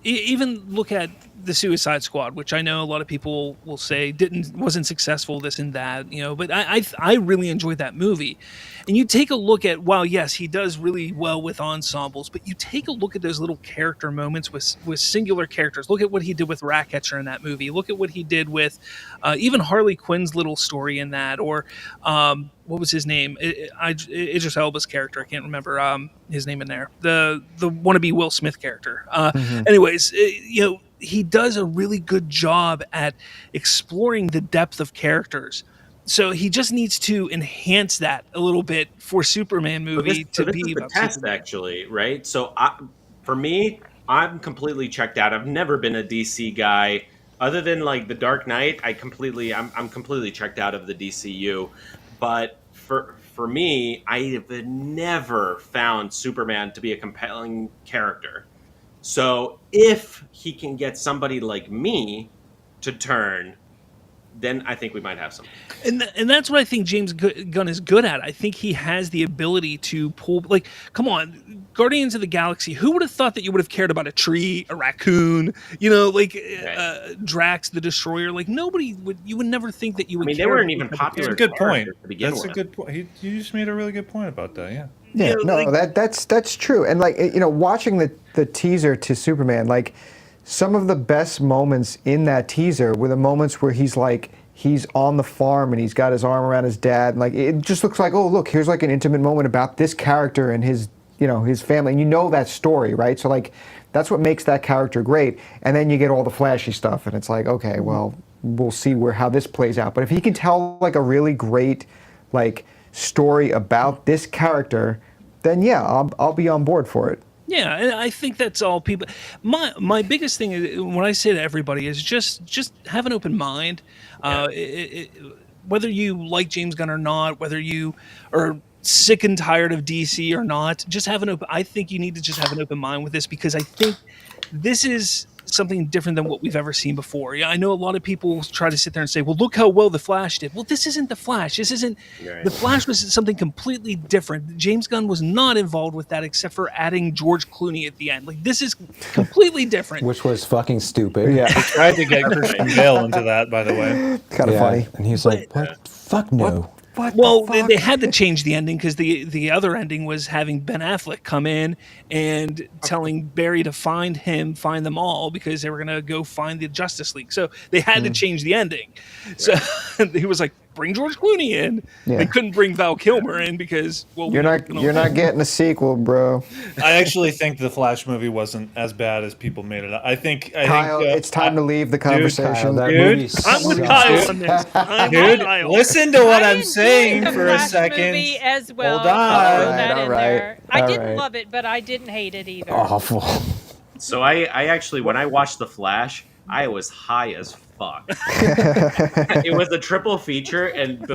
even look at the Suicide Squad, which I know a lot of people will say wasn't successful, this and that, you know. But I really enjoyed that movie. And you take a look at, wow, yes, he does really well with ensembles, but you take a look at those little character moments with singular characters. Look at what he did with Ratcatcher in that movie. Look at what he did with even Harley Quinn's little story in that, or what was his name? Idris Elba's character. I can't remember his name in there. The wannabe Will Smith character. Anyways, you know, he does a really good job at exploring the depth of characters. So he just needs to enhance that a little bit for Superman movie So this be is the about test, Superman. actually, right? So for me, I'm completely checked out. I've never been a DC guy, other than like the Dark Knight. I'm completely checked out of the DCU. But for me, I have never found Superman to be a compelling character. So if he can get somebody like me to turn, then I think we might have something. And that's what I think James Gunn is good at. I think he has the ability to pull, like, come on, Guardians of the Galaxy. Who would have thought that you would have cared about a tree, a raccoon, like Drax the Destroyer? Like nobody would. You would never think that you would. I mean, they weren't even popular. That's a good point. That's a good point. You just made a really good point about that. Yeah. Yeah. No, that's true. And like watching the teaser to Superman, like some of the best moments in that teaser were the moments where he's on the farm and he's got his arm around his dad, and like it just looks like, oh look, here's like an intimate moment about this character and his his family, and that story, right? So like that's what makes that character great. And then you get all the flashy stuff and it's like, okay, well, we'll see how this plays out. But if he can tell like a really great like story about this character, then yeah, I'll be on board for it. Yeah, and I think that's all people. My biggest thing is, when I say to everybody, is just have an open mind. Whether you like James Gunn or not, whether you are sick and tired of DC or not, just have an open. I think you need to just have an open mind with this, because I think this is something different than what we've ever seen before. Yeah, I know a lot of people try to sit there and say, well, look how well the Flash did. Well, this isn't the Flash. This isn't the Flash. Was something completely different. James Gunn was not involved with that except for adding George Clooney at the end. Like, this is completely different. Which was fucking stupid. Yeah. I tried to get Christian Bale into that, by the way. Kind of funny. And he's like, what? Fuck no. Well, they had to change the ending because the other ending was having Ben Affleck come in and telling Barry to find them all, because they were going to go find the Justice League. So they had to change the ending. So he was like, bring George Clooney in. Yeah. They couldn't bring Val Kilmer in because, well, you're not getting a sequel, bro. I actually think the Flash movie wasn't as bad as people made it. I think Kyle, it's time to leave the conversation. Dude, I'm with Kyle on this. Dude, listen to what I'm saying for a second. Movie as well. Hold on. All right. I didn't love it, but I didn't hate it either. Awful. So I actually, when I watched The Flash, I was high as fuck. It was a triple feature, and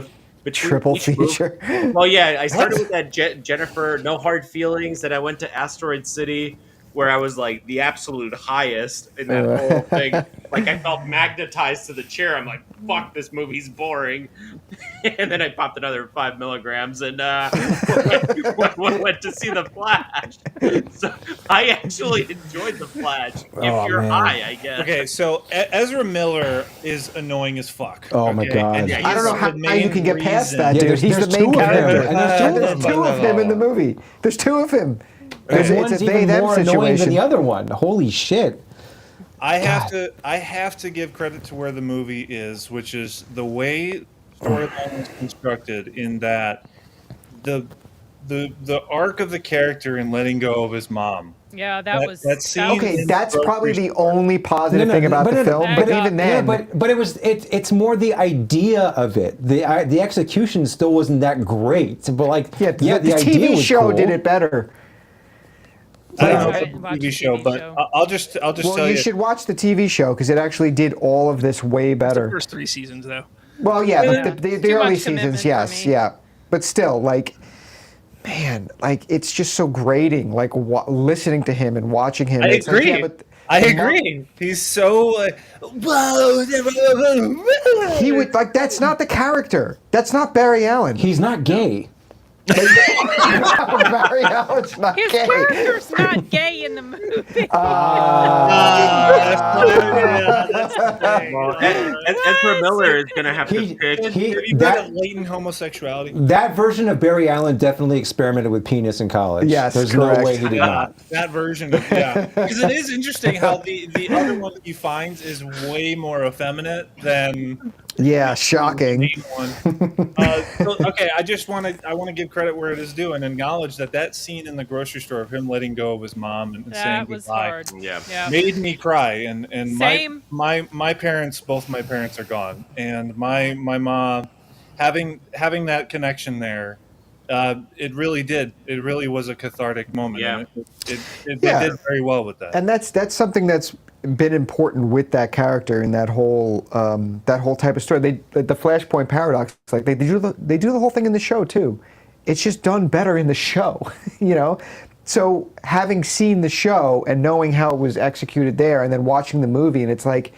triple feature. Well, yeah, I started with that Jennifer No Hard Feelings, then I went to Asteroid City, where I was like the absolute highest in that whole thing. Like, I felt magnetized to the chair. I'm like, fuck, this movie's boring. And then I popped another 5 milligrams and went to see The Flash. So I actually enjoyed The Flash. If you're high, I guess. Okay, so Ezra Miller is annoying as fuck. Oh my god! Yeah, I don't know how you can get past that, dude. there's He's the main two of character. him. There's two of him in the movie. There's two of him. One's even more annoying than the other one. Holy shit! I have to give credit to where the movie is, which is the way storyline is constructed. In that the arc of the character in letting go of his mom. Yeah, that scene. Okay, that's probably the only positive thing about the film. But even then, but it's more the idea of it. The execution still wasn't that great. But like, the TV show did it better. I don't know if it's a TV show, but I'll just tell you. Well, you should watch the TV show because it actually did all of this way better. The first 3 seasons, though. Well, yeah, the early seasons, yes, yeah, but still, like, man, like it's just so grating. Like listening to him and watching him. I it's agree. Like, yeah, I agree. He's so he would like. That's not the character. That's not Barry Allen. He's not gay. Barry Allen's not His gay. character's not gay in the movie. Ezra Miller is going to have to pick. That latent homosexuality. That version of Barry Allen definitely experimented with penis in college. Yes, there's correct. no way he did not. That version, because it is interesting how the other one that he finds is way more effeminate than. Yeah, shocking. The main one. Okay, I want to give credit where it is due and acknowledge that scene in the grocery store of him letting go of his mom and saying goodbye hard. Yeah. made me cry. And Same. my parents, both my parents are gone, and my mom having that connection there. It really did. It really was a cathartic moment. Yeah. And it did very well with that. And that's something that's been important with that character in that whole type of story. The Flashpoint paradox, like they do the whole thing in the show too. It's just done better in the show, you know. So having seen the show and knowing how it was executed there, and then watching the movie, and it's like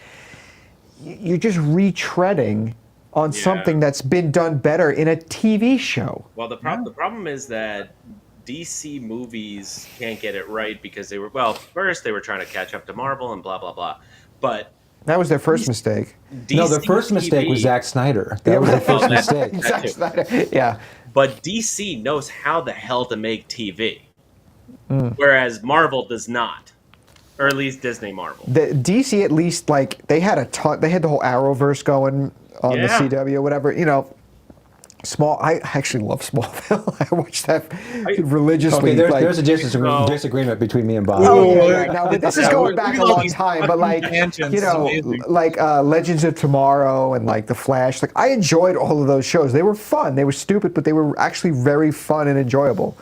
you're just retreading on something that's been done better in a TV show. Well, the problem is that DC movies can't get it right because first they were trying to catch up to Marvel and blah blah blah, but that was their first mistake. No, their first mistake was Zack Snyder. That was their first mistake. Zack Snyder, yeah. But DC knows how the hell to make TV, whereas Marvel does not, or at least Disney Marvel. The DC at least they had a ton. They had the whole Arrowverse going on the CW, whatever. I actually love Smallville. I watched that religiously. Okay, there's a disagreement between me and Bob. No, but this is going back a long time. But Legends of Tomorrow and The Flash. I enjoyed all of those shows. They were fun. They were stupid, but they were actually very fun and enjoyable.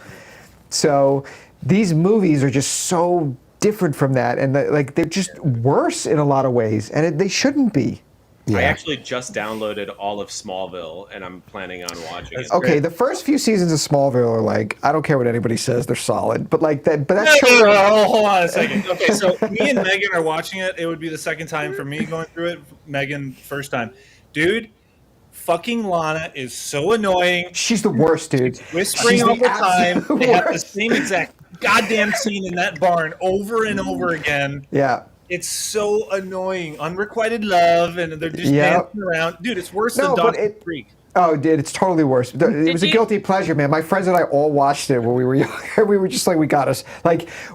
So these movies are just so different from that, and they're just worse in a lot of ways, and they shouldn't be. Yeah. I actually just downloaded all of Smallville, and I'm planning on watching it. Okay, the first few seasons of Smallville are I don't care what anybody says, they're solid. But that's hold on a second. Okay, so me and Megan are watching it. It would be the second time for me going through it. Megan, first time. Dude, fucking Lana is so annoying. She's the worst, dude. She's whispering all the time. They have the same exact goddamn scene in that barn over and over again. Yeah. It's so annoying. Unrequited love, and they're just dancing around. Dude, it's worse than Dawson's Creek. Oh, dude, it's totally worse. It was a guilty pleasure, man. My friends and I all watched it when we were younger. We were just we got us.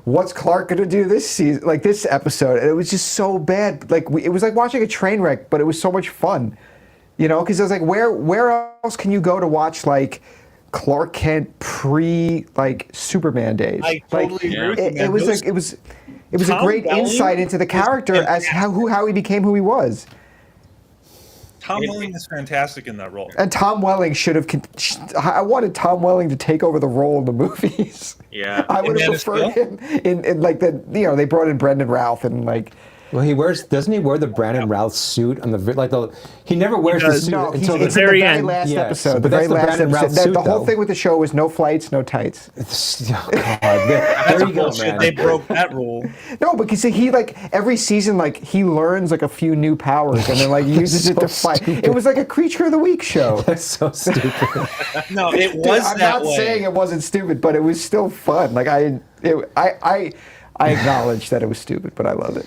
What's Clark going to do this season? This episode. And it was just so bad. It was like watching a train wreck, but it was so much fun. Because it was where else can you go to watch, Clark Kent Superman days? I totally agree with you, man. It was a great insight into the character as how he became who he was. Tom Welling is fantastic in that role. And Tom Welling should have. I wanted Tom Welling to take over the role in the movies. Yeah, I would have preferred him in they brought in Brendan Routh and Well, doesn't he wear the Brandon Routh suit on he never wears the suit until the very end. Last episode. But that's the Brandon Routh suit, the whole thing with the show was no flights, no tights. Oh, God. There you go, man. They broke that rule. No, because he every season he learns a few new powers and then uses it to fight. It was like a Creature of the Week show. That's so stupid. No, it was I'm not saying it wasn't stupid, but it was still fun. I acknowledge that it was stupid, but I love it.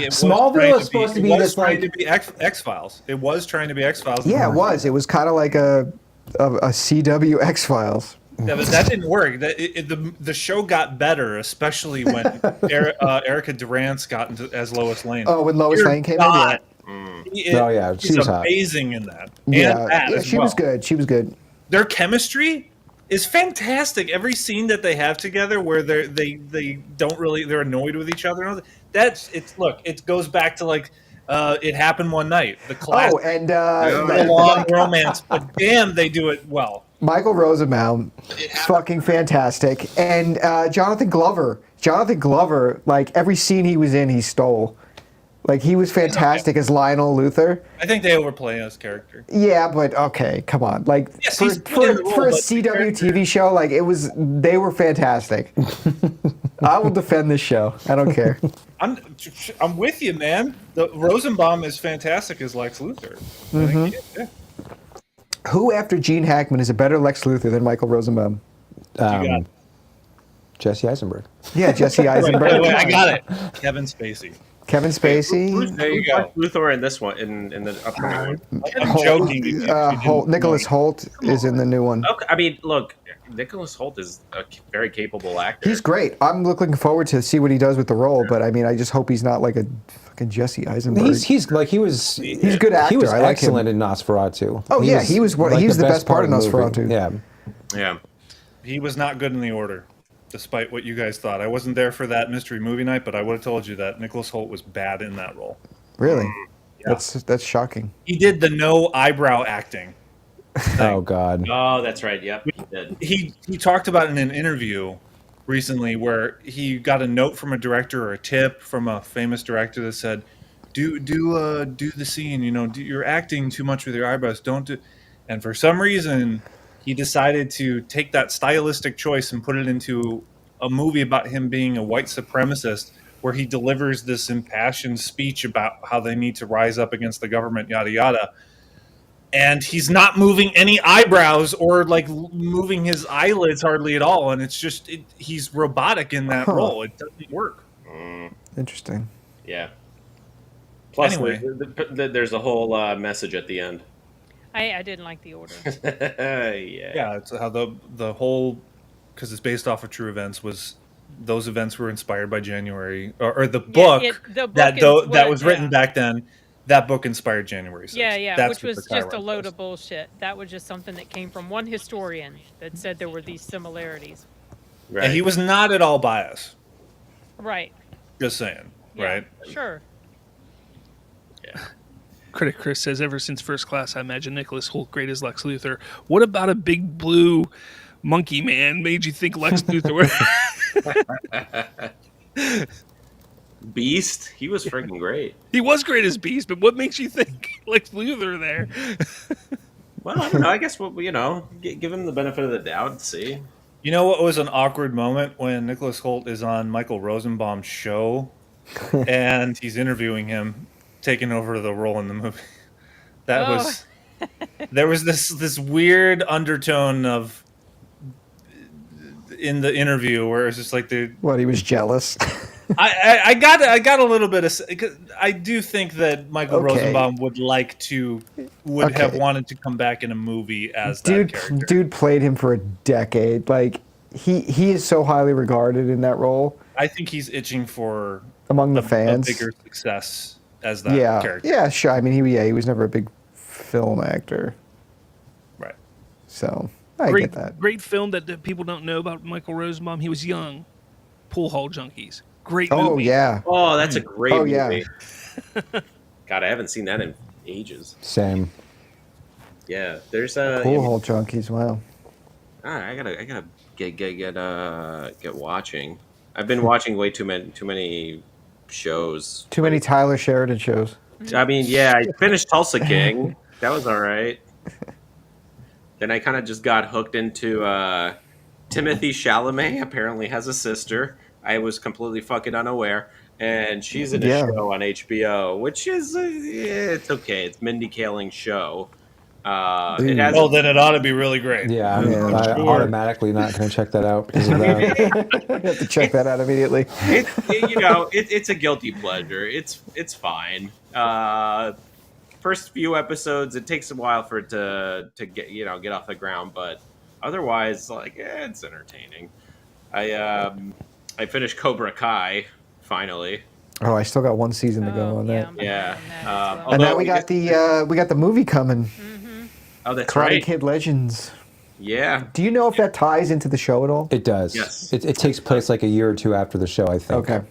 Smallville is supposed to be this trying to be X-Files. It was trying to be X-Files. Yeah, it was. It was kind of like a CW X-Files. Yeah, but that didn't work. The show got better, especially when Erica Durance got into as Lois Lane. Oh, when Lois Lane came in? Yeah. She was amazing in that. Yeah, she was good. She was good. Their chemistry is fantastic. Every scene that they have together where they don't really, they're annoyed with each other. It goes back to It Happened One Night. The classic. Oh, and the long romance, but damn, they do it well. Michael Rosenbaum, fucking fantastic, and Jonathan Glover. Jonathan Glover, every scene he was in, he stole. He was fantastic as Lionel Luthor. I think they overplay his character. Yeah, but okay, come on. For a CW TV show, they were fantastic. I will defend this show. I don't care. I'm with you, man. The Rosenbaum is fantastic as Lex Luthor. Mm-hmm. Who after Gene Hackman is a better Lex Luthor than Michael Rosenbaum? Jesse Eisenberg. Yeah, Jesse Eisenberg. Wait, I got it. Kevin Spacey. Kevin Spacey. There you go. Luthor in this one, in the upcoming one. I'm joking. Nicholas Hoult is in the new one. Okay, I mean, look, Nicholas Hoult is a very capable actor. He's great. I'm looking forward to see what he does with the role, but I mean, I just hope he's not like a fucking Jesse Eisenberg. He's a good actor. He was excellent in Nosferatu. Oh yeah, he was the best part of Nosferatu. Yeah. He was not good in The Order, despite what you guys thought. I wasn't there for that mystery movie night, but I would have told you that Nicholas Hoult was bad in that role. Really? Yeah. That's shocking. He did the no eyebrow acting thing. Oh God. Oh, that's right. Yep. He talked about in an interview recently where he got a note from a director or a tip from a famous director that said, "Do the scene. You're acting too much with your eyebrows. Don't do." And for some reason, he decided to take that stylistic choice and put it into a movie about him being a white supremacist, where he delivers this impassioned speech about how they need to rise up against the government, yada yada. And he's not moving any eyebrows or like moving his eyelids hardly at all, and it's just he's robotic in that role. It doesn't work. Interesting. Yeah. Plus, Anyway. there's a whole message at the end. I didn't like the order. Yeah, it's how the whole, because it's based off of true events, was those events were inspired by January or the book, the book that was written back then. That book inspired January 6th. Yeah, That's which was what the just a Chiron load was. of bullshit. That was just something that came from one historian that said there were these similarities. Right. And he was not at all biased. Right. Just saying, Yeah, right? Sure. Critic Chris says, ever since First Class, I imagine Nicholas Hoult great as Lex Luthor. What about a big blue monkey man made you think Lex Luthor? Beast, he was freaking great. He was great as Beast, but what makes you think Lex Luthor there? Well, I don't know. I guess we'll, give him the benefit of the doubt and see. You know what was an awkward moment when Nicholas Hoult is on Michael Rosenbaum's show and he's interviewing him, taking over the role in the movie. That was there was this weird undertone of in the interview where it's just like What, he was jealous? I got a little bit of, because I do think that Michael Okay. Rosenbaum would have wanted to come back in a movie as that character. Dude played him for a decade. Like he is so highly regarded in that role I think he's itching for among the fans. a bigger success as that Yeah, character. yeah, sure. I mean, he was never a big film actor, Right. so I great, get that. Great film that people don't know about Michael Rosenbaum. He was young. Pool Hall Junkies. Great Oh movie. yeah. Oh, that's a great Oh, movie. yeah. God, I haven't seen that in ages. Same. Yeah, there's Pool hole junkies. Wow. I gotta get watching. I've been watching way too many shows. Too many Tyler Sheridan shows. I mean, yeah, I finished Tulsa King. That was all right. Then I kind of just got hooked into Timothy Chalamet. Apparently has a sister. I was completely fucking unaware, and she's in a show on HBO, which is it's okay. It's Mindy Kaling's show. It has then it ought to be really great. Yeah, I'm automatically not going to check that out because of that. I have to check that out immediately. It's a guilty pleasure. It's fine. First few episodes, it takes a while for it to get off the ground, but otherwise, it's entertaining. I finished Cobra Kai finally. Oh, I still got one season to go on that. Yeah, And now we got the movie coming. Oh, that's Karate right. Kid Legends. Yeah. Do you know if that ties into the show at all? It does. Yes. It takes place like a year or two after the show, I think. Okay.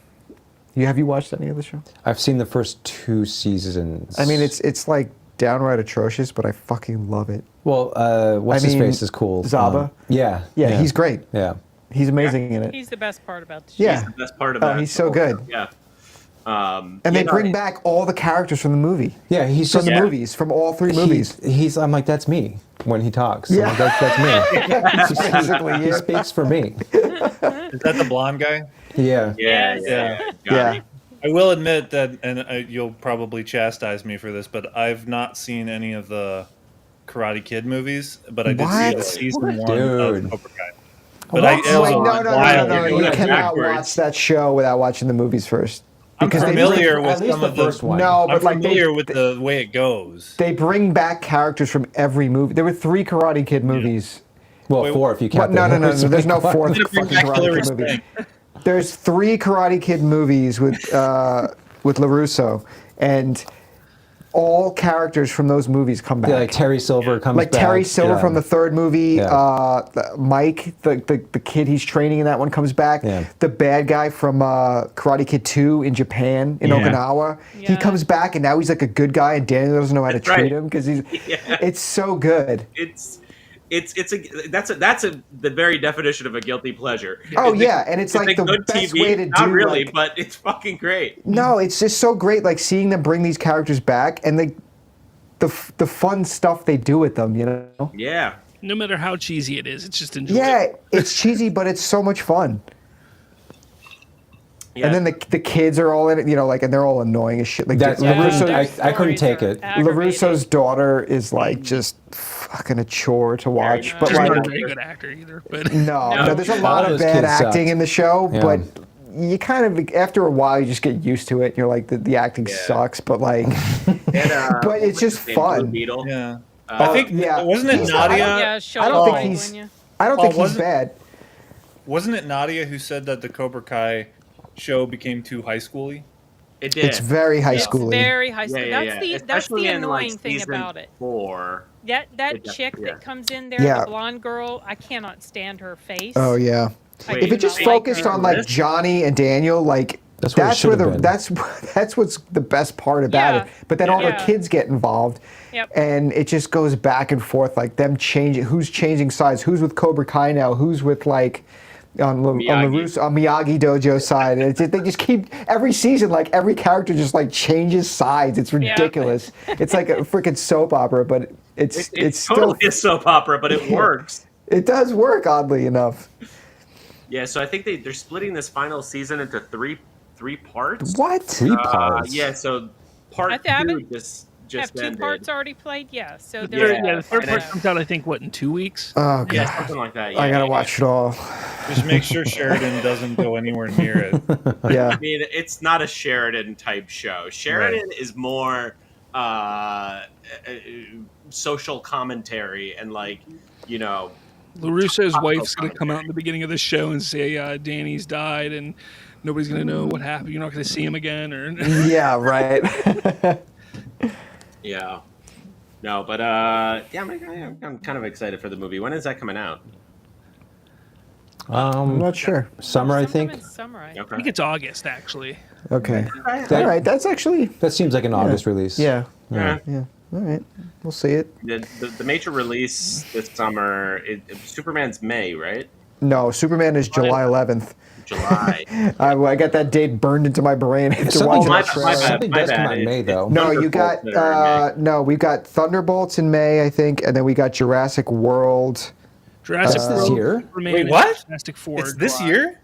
Have you watched any of the show? I've seen the first 2 seasons. I mean, it's like downright atrocious, but I fucking love it. Well, his face is cool. Zaba? Yeah, he's great. Yeah. He's amazing in it. He's the best part about the show. Yeah. He's the best part of that. Oh, he's so good. Yeah. And they bring back all the characters from the movie. Yeah, he's from just the movies, from all 3 movies. I'm like, that's me when he talks. Yeah. I'm like, that's me. That's basically He it. speaks for me. Is that the blonde guy? Yeah. Yeah. I will admit that, and you'll probably chastise me for this, but I've not seen any of the Karate Kid movies, but I did see the season 1 Dude. of Cobra Kai. But it was a while no. ago. You cannot watch that show without watching the movies first. I'm familiar with at least some the of the first one. No, I'm but like familiar with the way it goes. they bring back characters from every movie. There were 3 Karate Kid movies. Well, 4 if you count No. the There's no 4th Bring fucking back Karate Hilary Kid movie. Swank. There's 3 Karate Kid movies with LaRusso, and all characters from those movies come back. Yeah, like Terry Silver comes like back. Terry Silver yeah. from the 3rd movie. Yeah. Mike, the kid he's training in that one, comes back. Yeah. The bad guy from Karate Kid 2 in Japan, in Okinawa, he comes back, and now he's like a good guy, and Daniel doesn't know how to treat him because he's. Yeah. It's so good. That's the very definition of a guilty pleasure. Oh, yeah, and it's like the good best TV. way to Not do, really, like- but it's fucking great. No, it's just so great, like seeing them bring these characters back, and the fun stuff they do with them, you know? Yeah. No matter how cheesy it is, it's just enjoyable. Yeah, it's cheesy, but it's so much fun. Yeah. And then the kids are all in it, and they're all annoying as shit. Like That's I couldn't take it. LaRusso's daughter is like just fucking a chore to watch. But She's like, not a very good actor either. But no, there's a lot of those bad kids acting sucked. in the show, Yeah. but you kind of after a while you just get used to it. And you're like the acting sucks, but like, but it's just fun. Beetle. Yeah. I think wasn't it Nadia? Yeah, I don't think he's. I don't think he's bad. Wasn't it Nadia who said that the Cobra Kai show became too high schooly? It did. It's very high schooly. Very high school. Yeah, that's the Especially in, annoying thing season about it. 4. That chick that comes in there, Yeah. the blonde girl, I cannot stand her face. Oh yeah. Wait, If it just not like focused her. on like Johnny and Daniel, like That's where it where should have been. that's what's the best part about it. But then all their kids get involved, and it just goes back and forth, like them changing. Who's changing sides? Who's with Cobra Kai now? Who's with like on Miyagi Dojo side? And they just keep every season, like every character just like changes sides. It's ridiculous. It's like a freaking soap opera, but it's totally still a soap opera, but it works. It does work, oddly enough. Yeah, so I think they're splitting this final season into three parts. What? 3 parts? Yeah, so part I 2 haven't- just Have 2 ended. parts already played? Yeah. So the there's third part comes out, I think, in 2 weeks? Oh god, Yeah, something like that. Yeah, I gotta watch it all. Just make sure Sheridan doesn't go anywhere near it. Yeah. I mean, it's not a Sheridan type show. Sheridan is more social commentary and LaRusso's wife's going to come out in the beginning of the show and say Danny's died and nobody's going to know what happened. You're not going to see him again. Or Yeah, right. Yeah. No, but I'm kind of excited for the movie. When is that coming out? I'm not sure. Summer, I think. I think it's August, actually. Okay. All right. That's actually. That seems like an August release. Yeah. Yeah. Yeah. All right. We'll see it. The major release this summer, Superman's May, right? No, Superman is July 11th. July. I got that date burned into my brain after watching that trailer. Something does come out in May, though. No, you got we got Thunderbolts in May, I think, and then we got Jurassic World. Jurassic this World, year? Superman, Wait, and what? Fantastic Four. It's this July. year?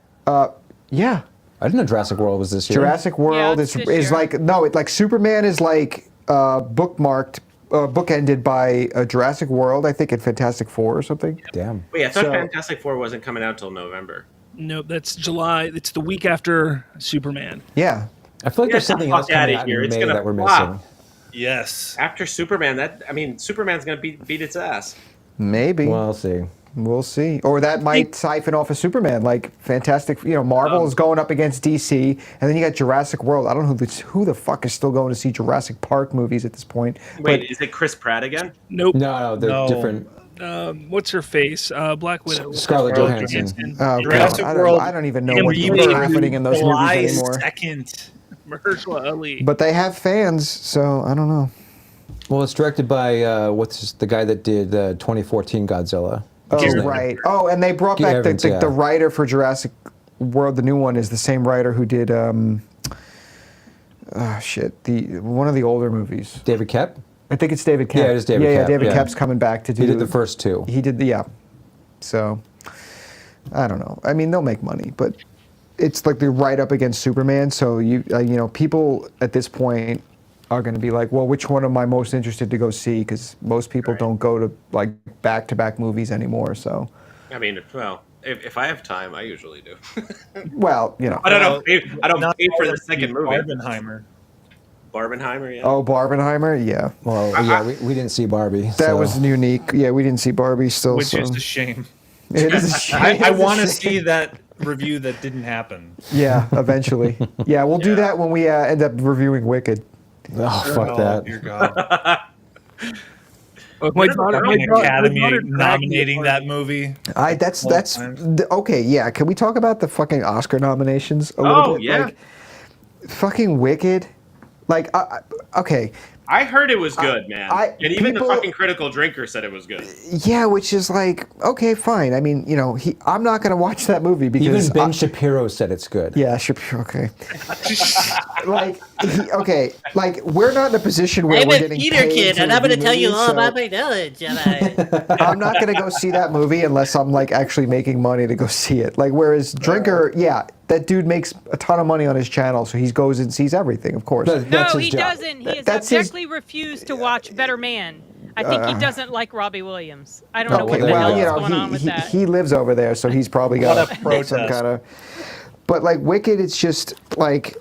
Yeah. I didn't know Jurassic World was this year. Jurassic World it's this is year. like Superman is like bookended by Jurassic World, I think, and Fantastic Four or something. Damn. Wait, I thought So- Fantastic Four wasn't coming out till November. No, that's July. It's the week after Superman. Yeah. I feel like there's Get the something fuck else coming outta out here. in It's May gonna that we're flop. missing. Yes. After Superman, Superman's gonna beat its ass. Maybe. Well, I'll see. We'll see. Or that might siphon off of Superman. Like Fantastic, Marvel is going up against DC, and then you got Jurassic World. I don't know who the fuck is still going to see Jurassic Park movies at this point. Wait, is it Chris Pratt again? Nope. No, they're No. different. What's her face? Black Widow. Scarlett Johansson. Oh, Jurassic God. World I don't even know in what's remake happening in those July movies anymore. 2nd. Mahershala Ali. But they have fans, so I don't know. Well, it's directed by the guy that did 2014 Godzilla. What's his Oh, name? right. Oh, and they brought back Evans, yeah. the writer for Jurassic World. The new one is the same writer who did one of the older movies. David Koepp? I think it's David Koepp. Yeah, it is David Yeah, Koepp, David yeah. Koepp's coming back to do. He did the first two. He did So, I don't know. I mean, they'll make money, but it's like they're right up against Superman. So people at this point are going to be like, well, which one am I most interested to go see? Because most people don't go to like back-to-back movies anymore. So, I mean, well, if I have time, I usually do. well, I don't pay for the second movie. Barbenheimer. Yeah. Oh, Barbenheimer, yeah. Well, yeah, we didn't see Barbie. That was unique. Yeah, we didn't see Barbie still. Which so. is a shame. It is a shame. I It's a want to shame. see that review that didn't happen. Yeah, eventually. Yeah, we'll do that when we end up reviewing Wicked. Oh, fuck that. Dear God. My daughter, Academy nominating that movie. That's okay. Yeah, can we talk about the fucking Oscar nominations a little bit? Yeah. Like, fucking Wicked. Like, okay. I heard it was good, man. And even the people- fucking critical drinker said it was good. Yeah, which is like, okay, fine. I mean, I'm not going to watch that movie because Even Ben Shapiro said it's good. Yeah, Shapiro. Okay. We're not in a position where we're getting paid to I'm going to review tell you movies, all so about my knowledge. I'm not going to go see that movie unless I'm like actually making money to go see it. Like, whereas Drinker, yeah, that dude makes a ton of money on his channel, so he goes and sees everything, of course. No, he doesn't. He has abjectly refused to watch Better Man. I think he doesn't like Robbie Williams. I don't know what the hell is going on with that. He lives over there, so he's probably got some kind of. But like Wicked, it's just like,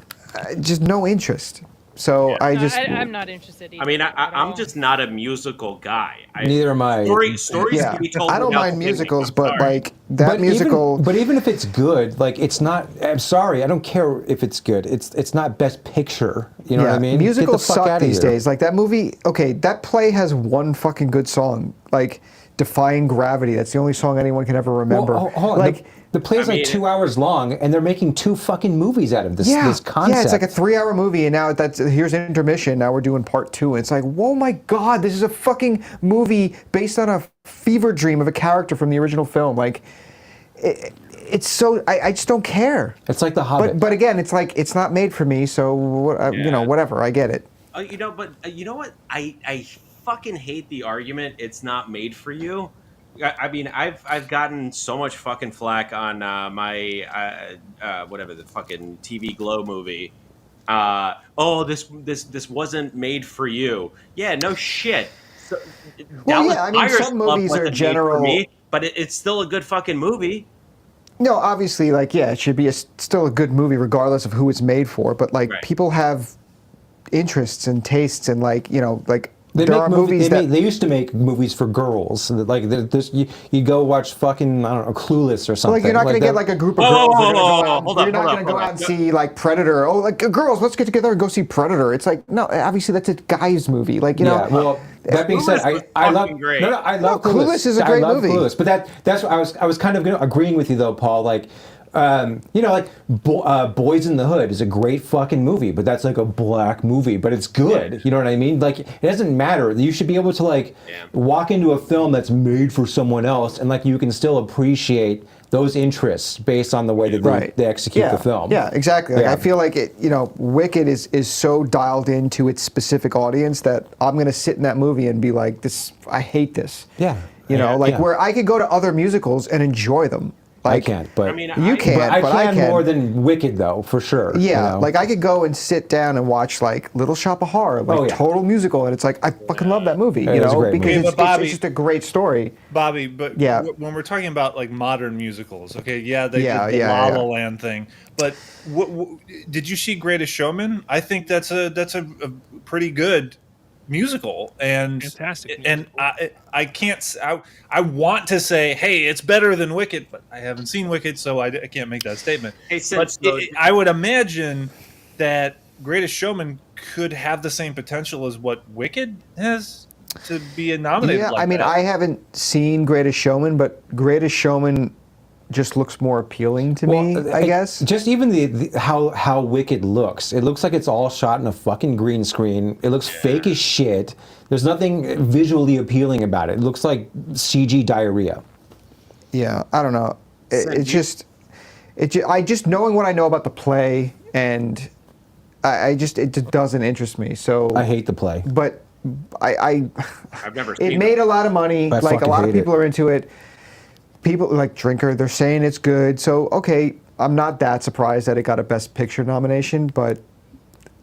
just no interest. So I'm not interested either. I mean, I'm just not a musical guy. Neither am I. Stories yeah, can be told. I don't without mind the musicals, ending. but like that musical. But even if it's good, like it's not. I'm sorry, I don't care if it's good. It's not Best Picture. You know what I mean? Musicals Get the fuck suck outta these here. days. Like that movie. Okay, that play has one fucking good song. Like Defying Gravity. That's the only song anyone can ever remember. Well, hold on. Like. The play's like 2 hours long, and they're making 2 fucking movies out of this concept. Yeah, it's like a 3-hour movie, and now here's intermission. Now we're doing part 2. And it's like, whoa, my God, this is a fucking movie based on a fever dream of a character from the original film. Like, it's so I just don't care. It's like The Hobbit. But again, it's like it's not made for me, so whatever. I get it. But you know what? I fucking hate the argument. It's not made for you. I mean, I've gotten so much fucking flack on my whatever the fucking TV Glow movie. This wasn't made for you. Yeah, no shit. So, Well, yeah, I mean, some movies are general, but it's still a good fucking movie. No, obviously, like, yeah, it should be still a good movie regardless of who it's made for. But like, people have interests and tastes, and like, there are movies that they used to make movies for girls. Like you go watch fucking, I don't know, Clueless or something. Like, you're not going to get like a group of girls. You're not going to go out and see like Predator. Oh, like girls, let's get together and go see Predator. It's like, no, obviously that's a guy's movie. Like, Yeah, well, that being said, I love Clueless is a great movie. Clueless, but that's what I was kind of agreeing with you though, Paul. Like, Boys in the Hood is a great fucking movie, but that's like a black movie, but it's good. Yeah. You know what I mean? Like, it doesn't matter. You should be able to like walk into a film that's made for someone else, and like you can still appreciate those interests based on the way that they execute the film. Yeah, exactly. Like, I feel like it. Wicked is so dialed into its specific audience that I'm going to sit in that movie and be like, this. I hate this. Yeah. Where I could go to other musicals and enjoy them. Like, I can't, but you can't. But I can can more than Wicked, though, for sure. Yeah, like I could go and sit down and watch like Little Shop of Horror, like total musical, and it's like I fucking love that movie, because it's just a great story. Bobby, but when we're talking about like modern musicals, they did the La La Land thing, but did you see Greatest Showman? I think that's a pretty good musical, and fantastic. And I can't. I want to say, hey, it's better than Wicked, but I haven't seen Wicked, so I can't make that statement. Hey, I would imagine that Greatest Showman could have the same potential as what Wicked has to be nominated. Yeah, like I mean, that. I haven't seen Greatest Showman, but Greatest Showman just looks more appealing to me, I guess. Just even the how Wicked looks. It looks like it's all shot in a fucking green screen. It looks fake as shit. There's nothing visually appealing about it. It looks like CG diarrhea. Yeah, I don't know. I just knowing what I know about the play, and it just doesn't interest me. So I hate the play. But I've never seen it. Made a lot of money. Like a lot of people are into it. People like Drinker, they're saying it's good. So, okay, I'm not that surprised that it got a Best Picture nomination, but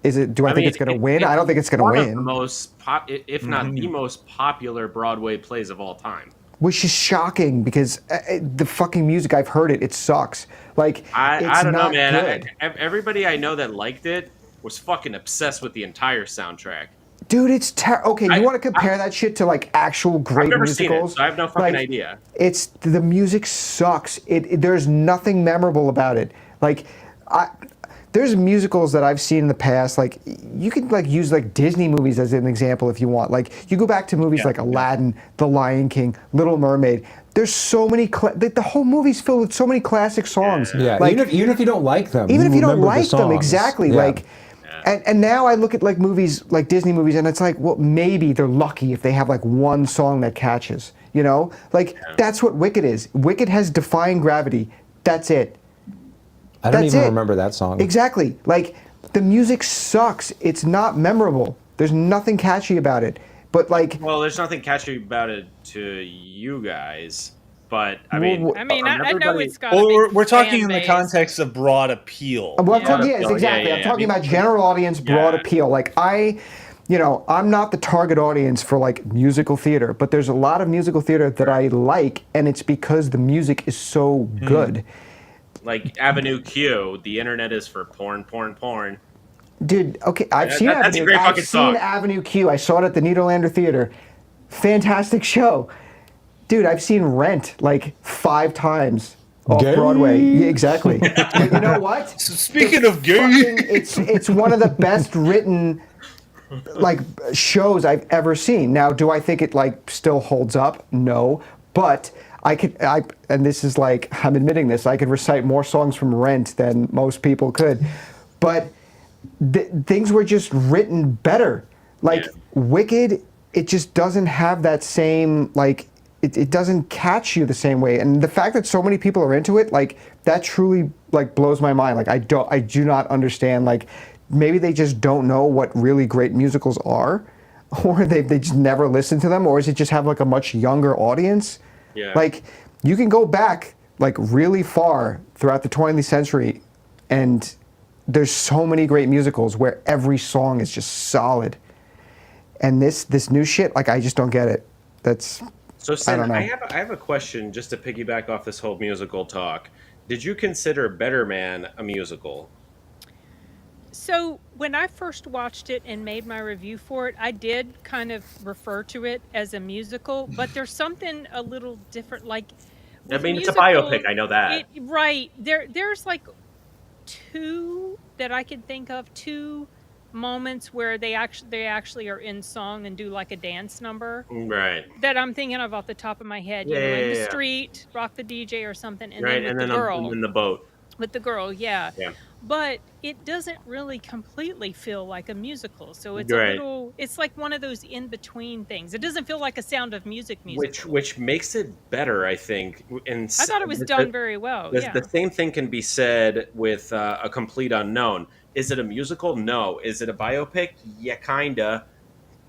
do I think it's going to win? I don't think it's going to win. One of the most, if not the most popular Broadway plays of all time. Which is shocking because the fucking music, I've heard it sucks. Like, I don't know, man. Good. Everybody I know that liked it was fucking obsessed with the entire soundtrack. Dude, it's okay. You want to compare that shit to like actual great I've never musicals? Seen it, so I have no fucking idea. It's the music sucks. There's nothing memorable about it. Like, there's musicals that I've seen in the past. Like, you could like use like Disney movies as an example if you want. Like, you go back to movies like Aladdin, The Lion King, Little Mermaid. There's so many. The whole movie's filled with so many classic songs. Yeah, like, even if you don't like them, even if you don't remember like them, exactly. Yeah. Like. And now I look at like movies, like Disney movies, and it's like, well, maybe they're lucky if they have like one song that catches. You know, like that's what Wicked is. Wicked has Defying Gravity. That's it. I don't even remember that song. Exactly. Like the music sucks. It's not memorable. There's nothing catchy about it. But like, well, there's nothing catchy about it to you guys. But I mean, I know it's got. Well, we're talking in the context of broad appeal. Well, exactly. I'm talking about general audience, broad appeal. Like I'm not the target audience for like musical theater, but there's a lot of musical theater that I like, and it's because the music is so good. Like Avenue Q, the internet is for porn. Dude, okay, I've seen that's a great fucking song. Avenue Q. I saw it at the Nederlander Theater. Fantastic show. Dude, I've seen Rent like 5 times off Broadway. Yeah, exactly. But you know what? So speaking of gay, it's one of the best written like shows I've ever seen. Now, do I think it like still holds up? No, but and this is like, I'm admitting this, I could recite more songs from Rent than most people could, but things were just written better. Like Wicked, it just doesn't have that same like. It doesn't catch you the same way, and the fact that so many people are into it, like that, truly like blows my mind. Like I do not understand. Like maybe they just don't know what really great musicals are, or they just never listen to them, or is it just have like a much younger audience? Yeah. Like you can go back like really far throughout the 20th century, and there's so many great musicals where every song is just solid, and this new shit, like I just don't get it. So, Sin, I don't know. I have a question just to piggyback off this whole musical talk. Did you consider Better Man a musical? So when I first watched it and made my review for it, I did kind of refer to it as a musical, but there's something a little different. Like, I mean, it's a biopic. I know that. Right. There's like 2 that I can think of, 2 moments where they actually are in song and do like a dance number, right? That I'm thinking of off the top of my head. In the street, Rock the DJ or something, and then with the girl, in the boat with the girl, yeah. But it doesn't really completely feel like a musical, so it's a little. It's like one of those in between things. It doesn't feel like a Sound of Music musical, which makes it better, I think. And I thought it was done very well. The same thing can be said with A Complete Unknown. Is it a musical? No. Is it a biopic? Yeah, kinda.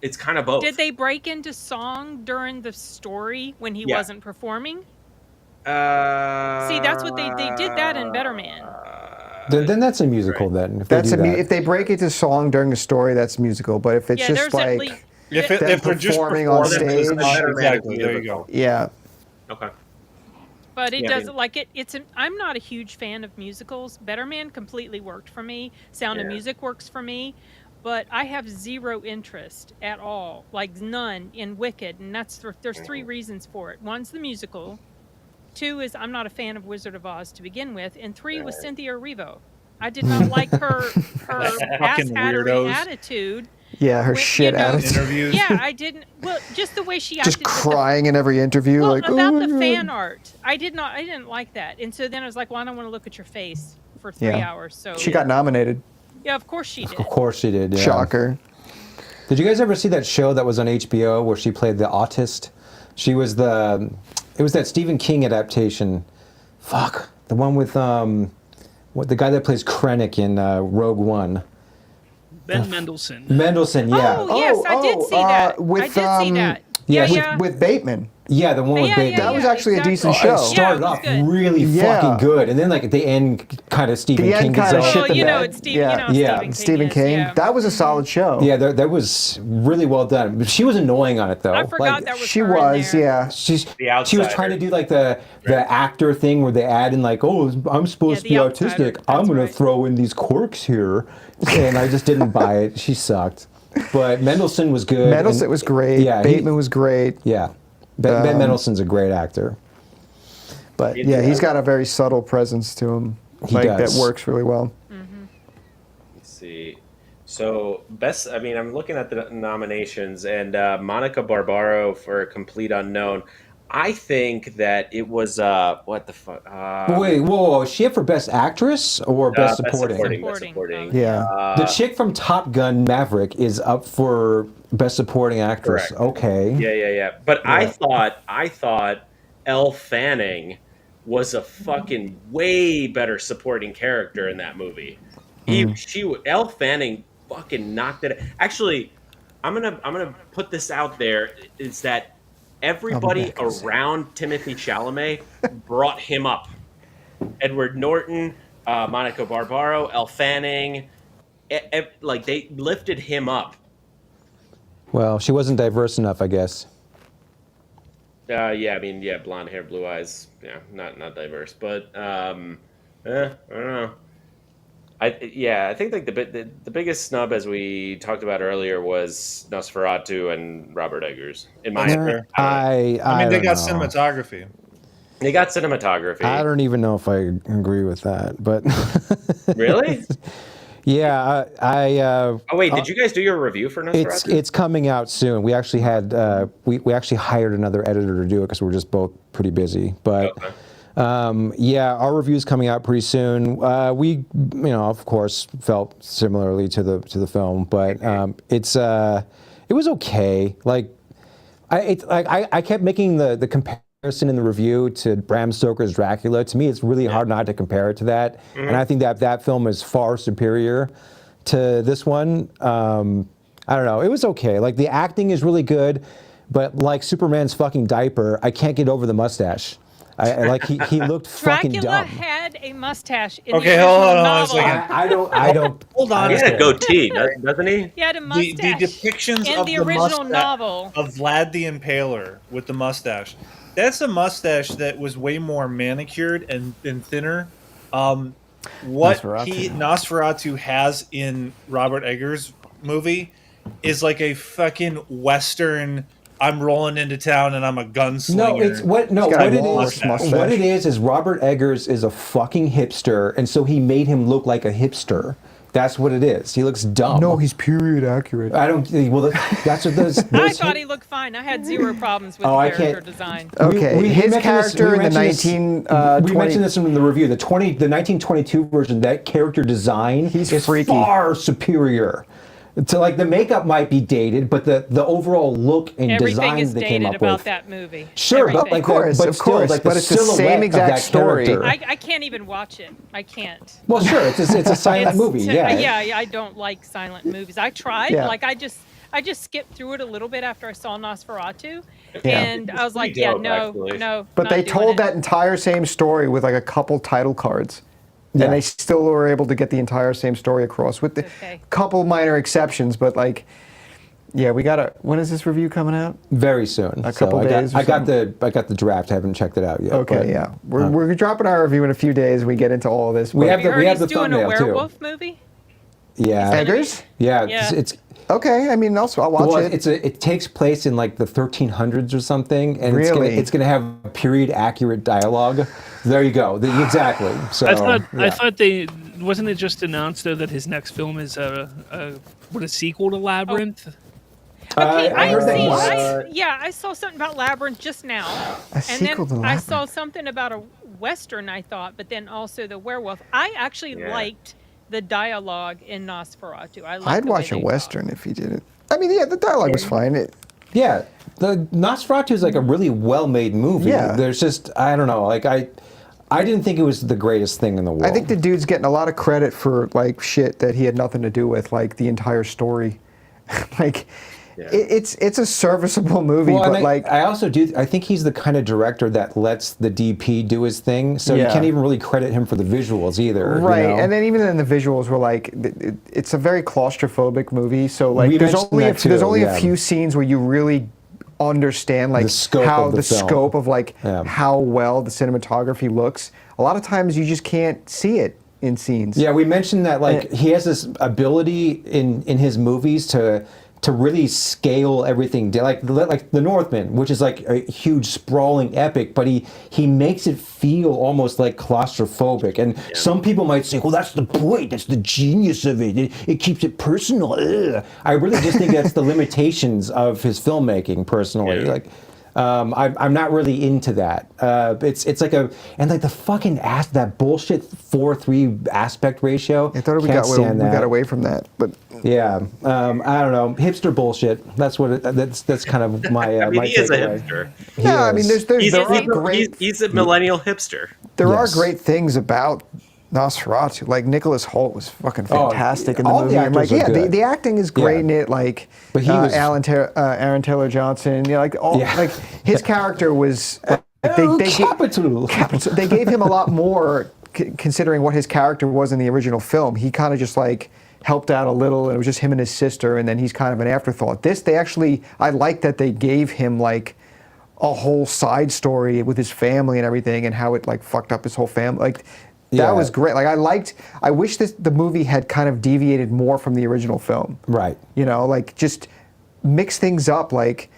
It's kind of both. Did they break into song during the story when he wasn't performing? See, that's what they did that in Better Man. Then that's a musical. Then if they break into song during a story, that's musical. But if it's just like if they're just performing on stage, exactly. There you go. Yeah. Okay. But it doesn't like it. I'm not a huge fan of musicals. Better Man completely worked for me. Sound of Music works for me, but I have zero interest at all, like none, in Wicked, and there's 3 reasons for it. One's the musical. 2 is I'm not a fan of Wizard of Oz to begin with, and 3 was Cynthia Erivo. I did not like her ass-hattery attitude. Yeah, her shit attitude. Yeah, I didn't. Well, just the way she acted. Just crying in every interview, well, like about the fan art. I didn't like that, and so then I was like, well, I don't want to look at your face for 3 hours. So she got nominated. Yeah, of course she did. Of course she did. Yeah. Shocker. Did you guys ever see that show that was on HBO where she played the autist? It was that Stephen King adaptation. Fuck, the one with the guy that plays Krennic in Rogue One. Ben Mendelsohn. Mendelsohn, yeah. Oh, yes, I did see that. I did see that. Yeah, with Bateman. Yeah, the one with Bateman. That was actually a decent show. It started off really fucking good, and then like at the end, kind of Stephen King kind of shit the bed. It's Stephen King. Yeah. That was a solid show. Yeah, that was really well done. She was annoying on it though. I forgot that was she her was, in there. yeah. She was trying to do like the actor thing where they add in like, oh, I'm supposed to be autistic. I'm gonna throw in these quirks here, and I just didn't buy it. She sucked. But Mendelsohn was good. Mendelsohn was great. Yeah, Bateman was great. Yeah. Ben Mendelsohn's a great actor. But yeah, he's got a very subtle presence to him. That works really well. Let's see. So I'm looking at the nominations, and Monica Barbaro for Complete Unknown. I think that it was what the fuck? Wait, whoa, is she up for Best Actress or Best Supporting? Best supporting. Yeah. The chick from Top Gun Maverick is up for Best Supporting Actress. Correct. Okay. Yeah. But I thought Elle Fanning was a fucking way better supporting character in that movie. Elle Fanning fucking knocked it. Actually, I'm gonna put this out there: is that everybody around Timothy Chalamet brought him up. Edward Norton, Monica Barbaro, Elle Fanning, like they lifted him up. Well, she wasn't diverse enough, I guess. Yeah, I mean, yeah, blonde hair, blue eyes. Yeah, not diverse, but I don't know. I think like the biggest snub, as we talked about earlier, was Nosferatu and Robert Eggers. In my opinion, I mean, they got know. cinematography. They got cinematography. I don't even know if I agree with that, but Really? yeah, Oh wait, did you guys do your review for Nosferatu? it's coming out soon. We actually had we actually hired another editor to do it because we're just both pretty busy. But yeah, our review's coming out pretty soon. We, of course, felt similarly to the film, but it was okay. Like I kept making the comparison in the review to Bram Stoker's Dracula. To me, it's really hard not to compare it to that, and I think that film is far superior to this one. I don't know. It was okay. Like the acting is really good, but like Superman's fucking diaper, I can't get over the mustache. He looked fucking Dracula dumb. had a mustache in Okay, the hold original on a novel. second. I don't. Hold on. He had a goatee, doesn't he? He had a The mustache depictions in of the the original mustache novel. of Vlad the Impaler with the mustache. That's a mustache that was way more manicured and thinner. What Nosferatu has in Robert Eggers' movie is like a fucking Western. I'm rolling into town and I'm a gunslinger. What it is Robert Eggers is a fucking hipster, and so he made him look like a hipster. That's what it is. He looks dumb. No, he's period accurate. I don't. Well, that's what those. I thought he looked fine. I had zero problems with the character design. Okay, his mentioned character in the 1920... we mentioned this in the review. The 1922 version, that character design is freaky. far superior. So like the makeup might be dated, but the overall look and Everything design is they came dated up about with. that movie. Sure, but Everything. like Of course, like but it's the same exact story. I can't even watch it. I can't. Well, sure, it's a silent movie. Yeah, I don't like silent movies. I tried. Yeah. Like I just skipped through it a little bit after I saw Nosferatu, Yeah. and I was like, pretty yeah, dope, no, actually. no. But not they doing told it. that entire same story with like a couple title cards. Yeah. And they still were able to get the entire same story across with the couple minor exceptions, but like, yeah, we gotta. When is this review coming out? Very soon. A couple days. I got the draft. I haven't checked it out yet. Okay, but, yeah, we're dropping our review in a few days. We get into all of this. We but- have the doing a thumbnail too. werewolf movie. Yeah. Eggers? Yeah. Yeah. It's Okay, I mean, also I'll watch well, it. it takes place in like the 1300s or something, and Really? it's gonna have period accurate dialogue. There you go. Exactly. So I thought they wasn't it just announced though that his next film is a sequel to Labyrinth. Okay, I heard that I saw something about Labyrinth just now. A sequel to I Labyrinth. saw something about a Western, I thought, but then also the werewolf. I actually liked the dialogue in Nosferatu. I'd watch a Western if he did it. I mean, yeah, the dialogue was fine. Yeah, the Nosferatu is like a really well-made movie. Yeah. There's just I don't know, like I didn't think it was the greatest thing in the world. I think the dude's getting a lot of credit for like shit that he had nothing to do with, like the entire story. Like, it's a serviceable movie, well, but like I also do. I think he's the kind of director that lets the DP do his thing, so you can't even really credit him for the visuals either. right. You know? And then even then the visuals were like, it's a very claustrophobic movie. So like, We there's mentioned only that too, there's only yeah. a few scenes where you really understand like The scope how of the film. scope of like Yeah. how well the cinematography looks. A lot of times you just can't see it in scenes. Yeah, we mentioned that like he has this ability in his movies to really scale everything down, like The Northman, which is like a huge sprawling epic, but he makes it feel almost like claustrophobic. And some people might say, well, that's the point, that's the genius of it. It keeps it personal. Ugh. I really just think that's the limitations of his filmmaking personally. Yeah. Like I'm not really into that. It's like the fucking that bullshit 4:3 aspect ratio. I thought we got away from that, but yeah, I don't know, hipster bullshit. That's what that's kind of my. I mean, my he is a takeaway. hipster. Yeah, I mean, He's a millennial hipster. There are great things about Nosferatu. Like Nicholas Hoult was fucking fantastic in the all movie. the And like, actors are good. the acting is great in it. Like, but he was Aaron Taylor Johnson. You know, like his character was. They gave him a lot more, considering what his character was in the original film. He kind of just like helped out a little, and it was just him and his sister, and then he's kind of an afterthought. I like that they gave him like a whole side story with his family and everything, and how it like fucked up his whole family. Like that was great. Like I wish the movie had kind of deviated more from the original film. Right. You know, like just mix things up, like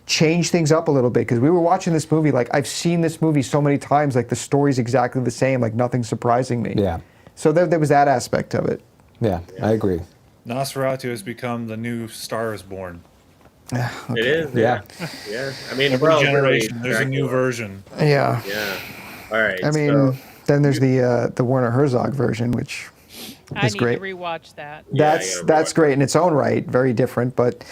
change things up a little bit, because we were watching this movie, like I've seen this movie so many times, like the story's exactly the same, like nothing's surprising me. Yeah. So there was that aspect of it. Yeah, I agree. Nosferatu has become the new Star is Born. Okay. It is. Yeah. Yeah. I mean, Every well, generation, really, there's a new version. Yeah. Yeah. All right. I mean, then there's the Werner Herzog version, which I is need great. to rewatch that. That's great in its own right. Very different, but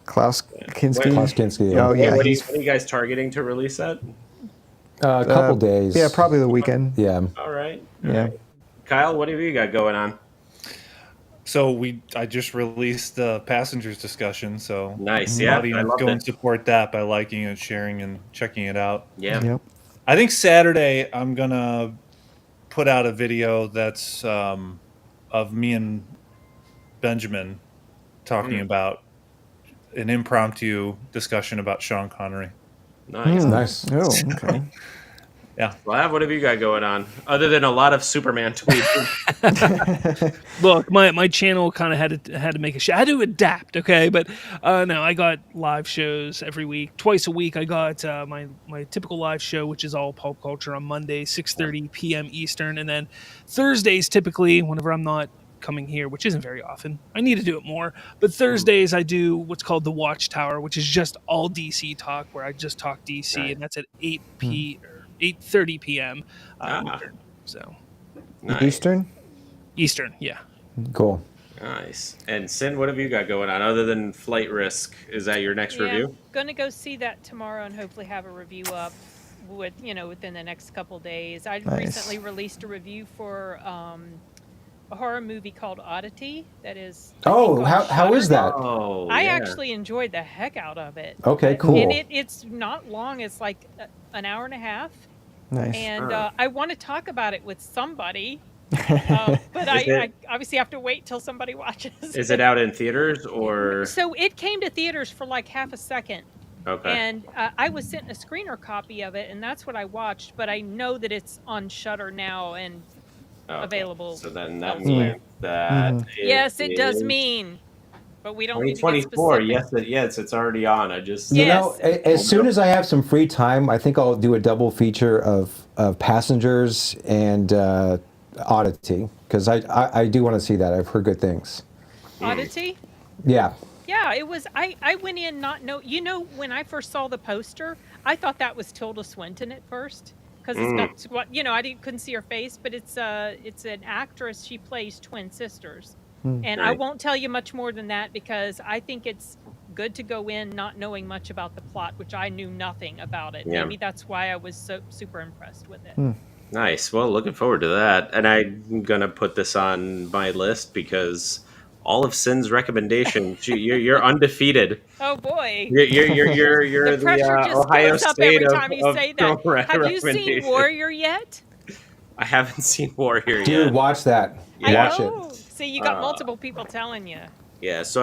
Klaus Kinski. Klaus Kinski. Yeah. Oh yeah. What are you guys targeting to release that? A couple days. Yeah, probably the weekend. Yeah. All right. Yeah. Kyle, what have you got going on? So I just released the passengers discussion. So Nice, yeah, I loved go it. and support that by liking it, sharing, and checking it out. Yeah. Yep. I think Saturday I'm gonna put out a video that's of me and Benjamin talking about an impromptu discussion about Sean Connery. Nice. Nice. Oh, okay. Yeah. Lav, what have you got going on? Other than a lot of Superman tweets. Look, my channel kind of had to make a show. I had to adapt, okay? But no, I got live shows every week. Twice a week, I got my typical live show, which is all pulp culture, on Monday, 6:30 p.m. Eastern. And then Thursdays, typically, whenever I'm not coming here, which isn't very often. I need to do it more. But Thursdays, I do what's called the Watchtower, which is just all DC talk, where I just talk DC, and that's at 8:30 p.m. So Nice. Eastern. Yeah. Cool. Nice. And Sin, what have you got going on other than Flight Risk? Is that your next review? Gonna go see that tomorrow and hopefully have a review up within the next couple days. I recently released a review for a horror movie called Oddity. That is. How is that? Oh, I actually enjoyed the heck out of it. Okay, cool. And it's not long. It's like an hour and a half. Nice. And I want to talk about it with somebody, but I obviously have to wait till somebody watches. Is it out in theaters or? So it came to theaters for like half a second. Okay. And I was sent a screener copy of it, and that's what I watched. But I know that it's on Shudder now and available. So then that means that. Yes, it does mean. But we don't need to get 2024. specific. Yes, it's already on. I just. You know, as soon as I have some free time, I think I'll do a double feature of Passengers and Oddity, because I do want to see that. I've heard good things. Oddity? Yeah. Yeah, it was. I went in not know. You know, when I first saw the poster, I thought that was Tilda Swinton at first, because it's not. I couldn't see her face, but it's an actress. She plays twin sisters. And I won't tell you much more than that, because I think it's good to go in not knowing much about the plot, which I knew nothing about it. Yeah. Maybe that's why I was so super impressed with it. Nice. Well, looking forward to that. And I'm gonna put this on my list because all of Sin's recommendations, you're undefeated. Oh boy. You're the pressure just Ohio goes up State every time you say that. Have you seen recommendation. Warrior yet? I haven't seen Warrior yet. Dude, watch that. Yeah. Watch Oh, it. see, you got multiple people telling you. Yeah, so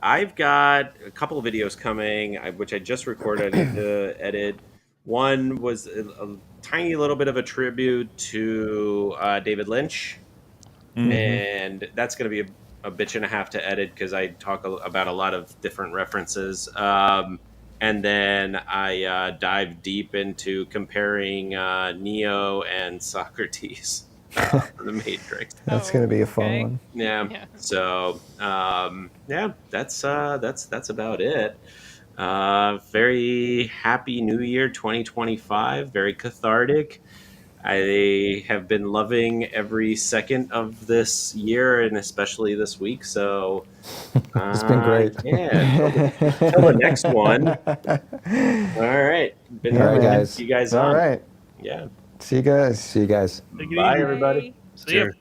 I've got a couple of videos coming, which I just recorded. I need to edit. One was a tiny little bit of a tribute to David Lynch, and that's going to be a bitch and a half to edit because I talk about a lot of different references. And then I dive deep into comparing Neo and Socrates. The Matrix. That's going to be a fun one. Yeah. So, that's about it. Very happy New Year 2025. Very cathartic. I have been loving every second of this year and especially this week. So It's been great. Yeah. Till the next one. All right. Been All right, good to guys. see you guys All on. right. Yeah. See you guys. See you guys. Take it Bye, easy. everybody. See ya. Cheers.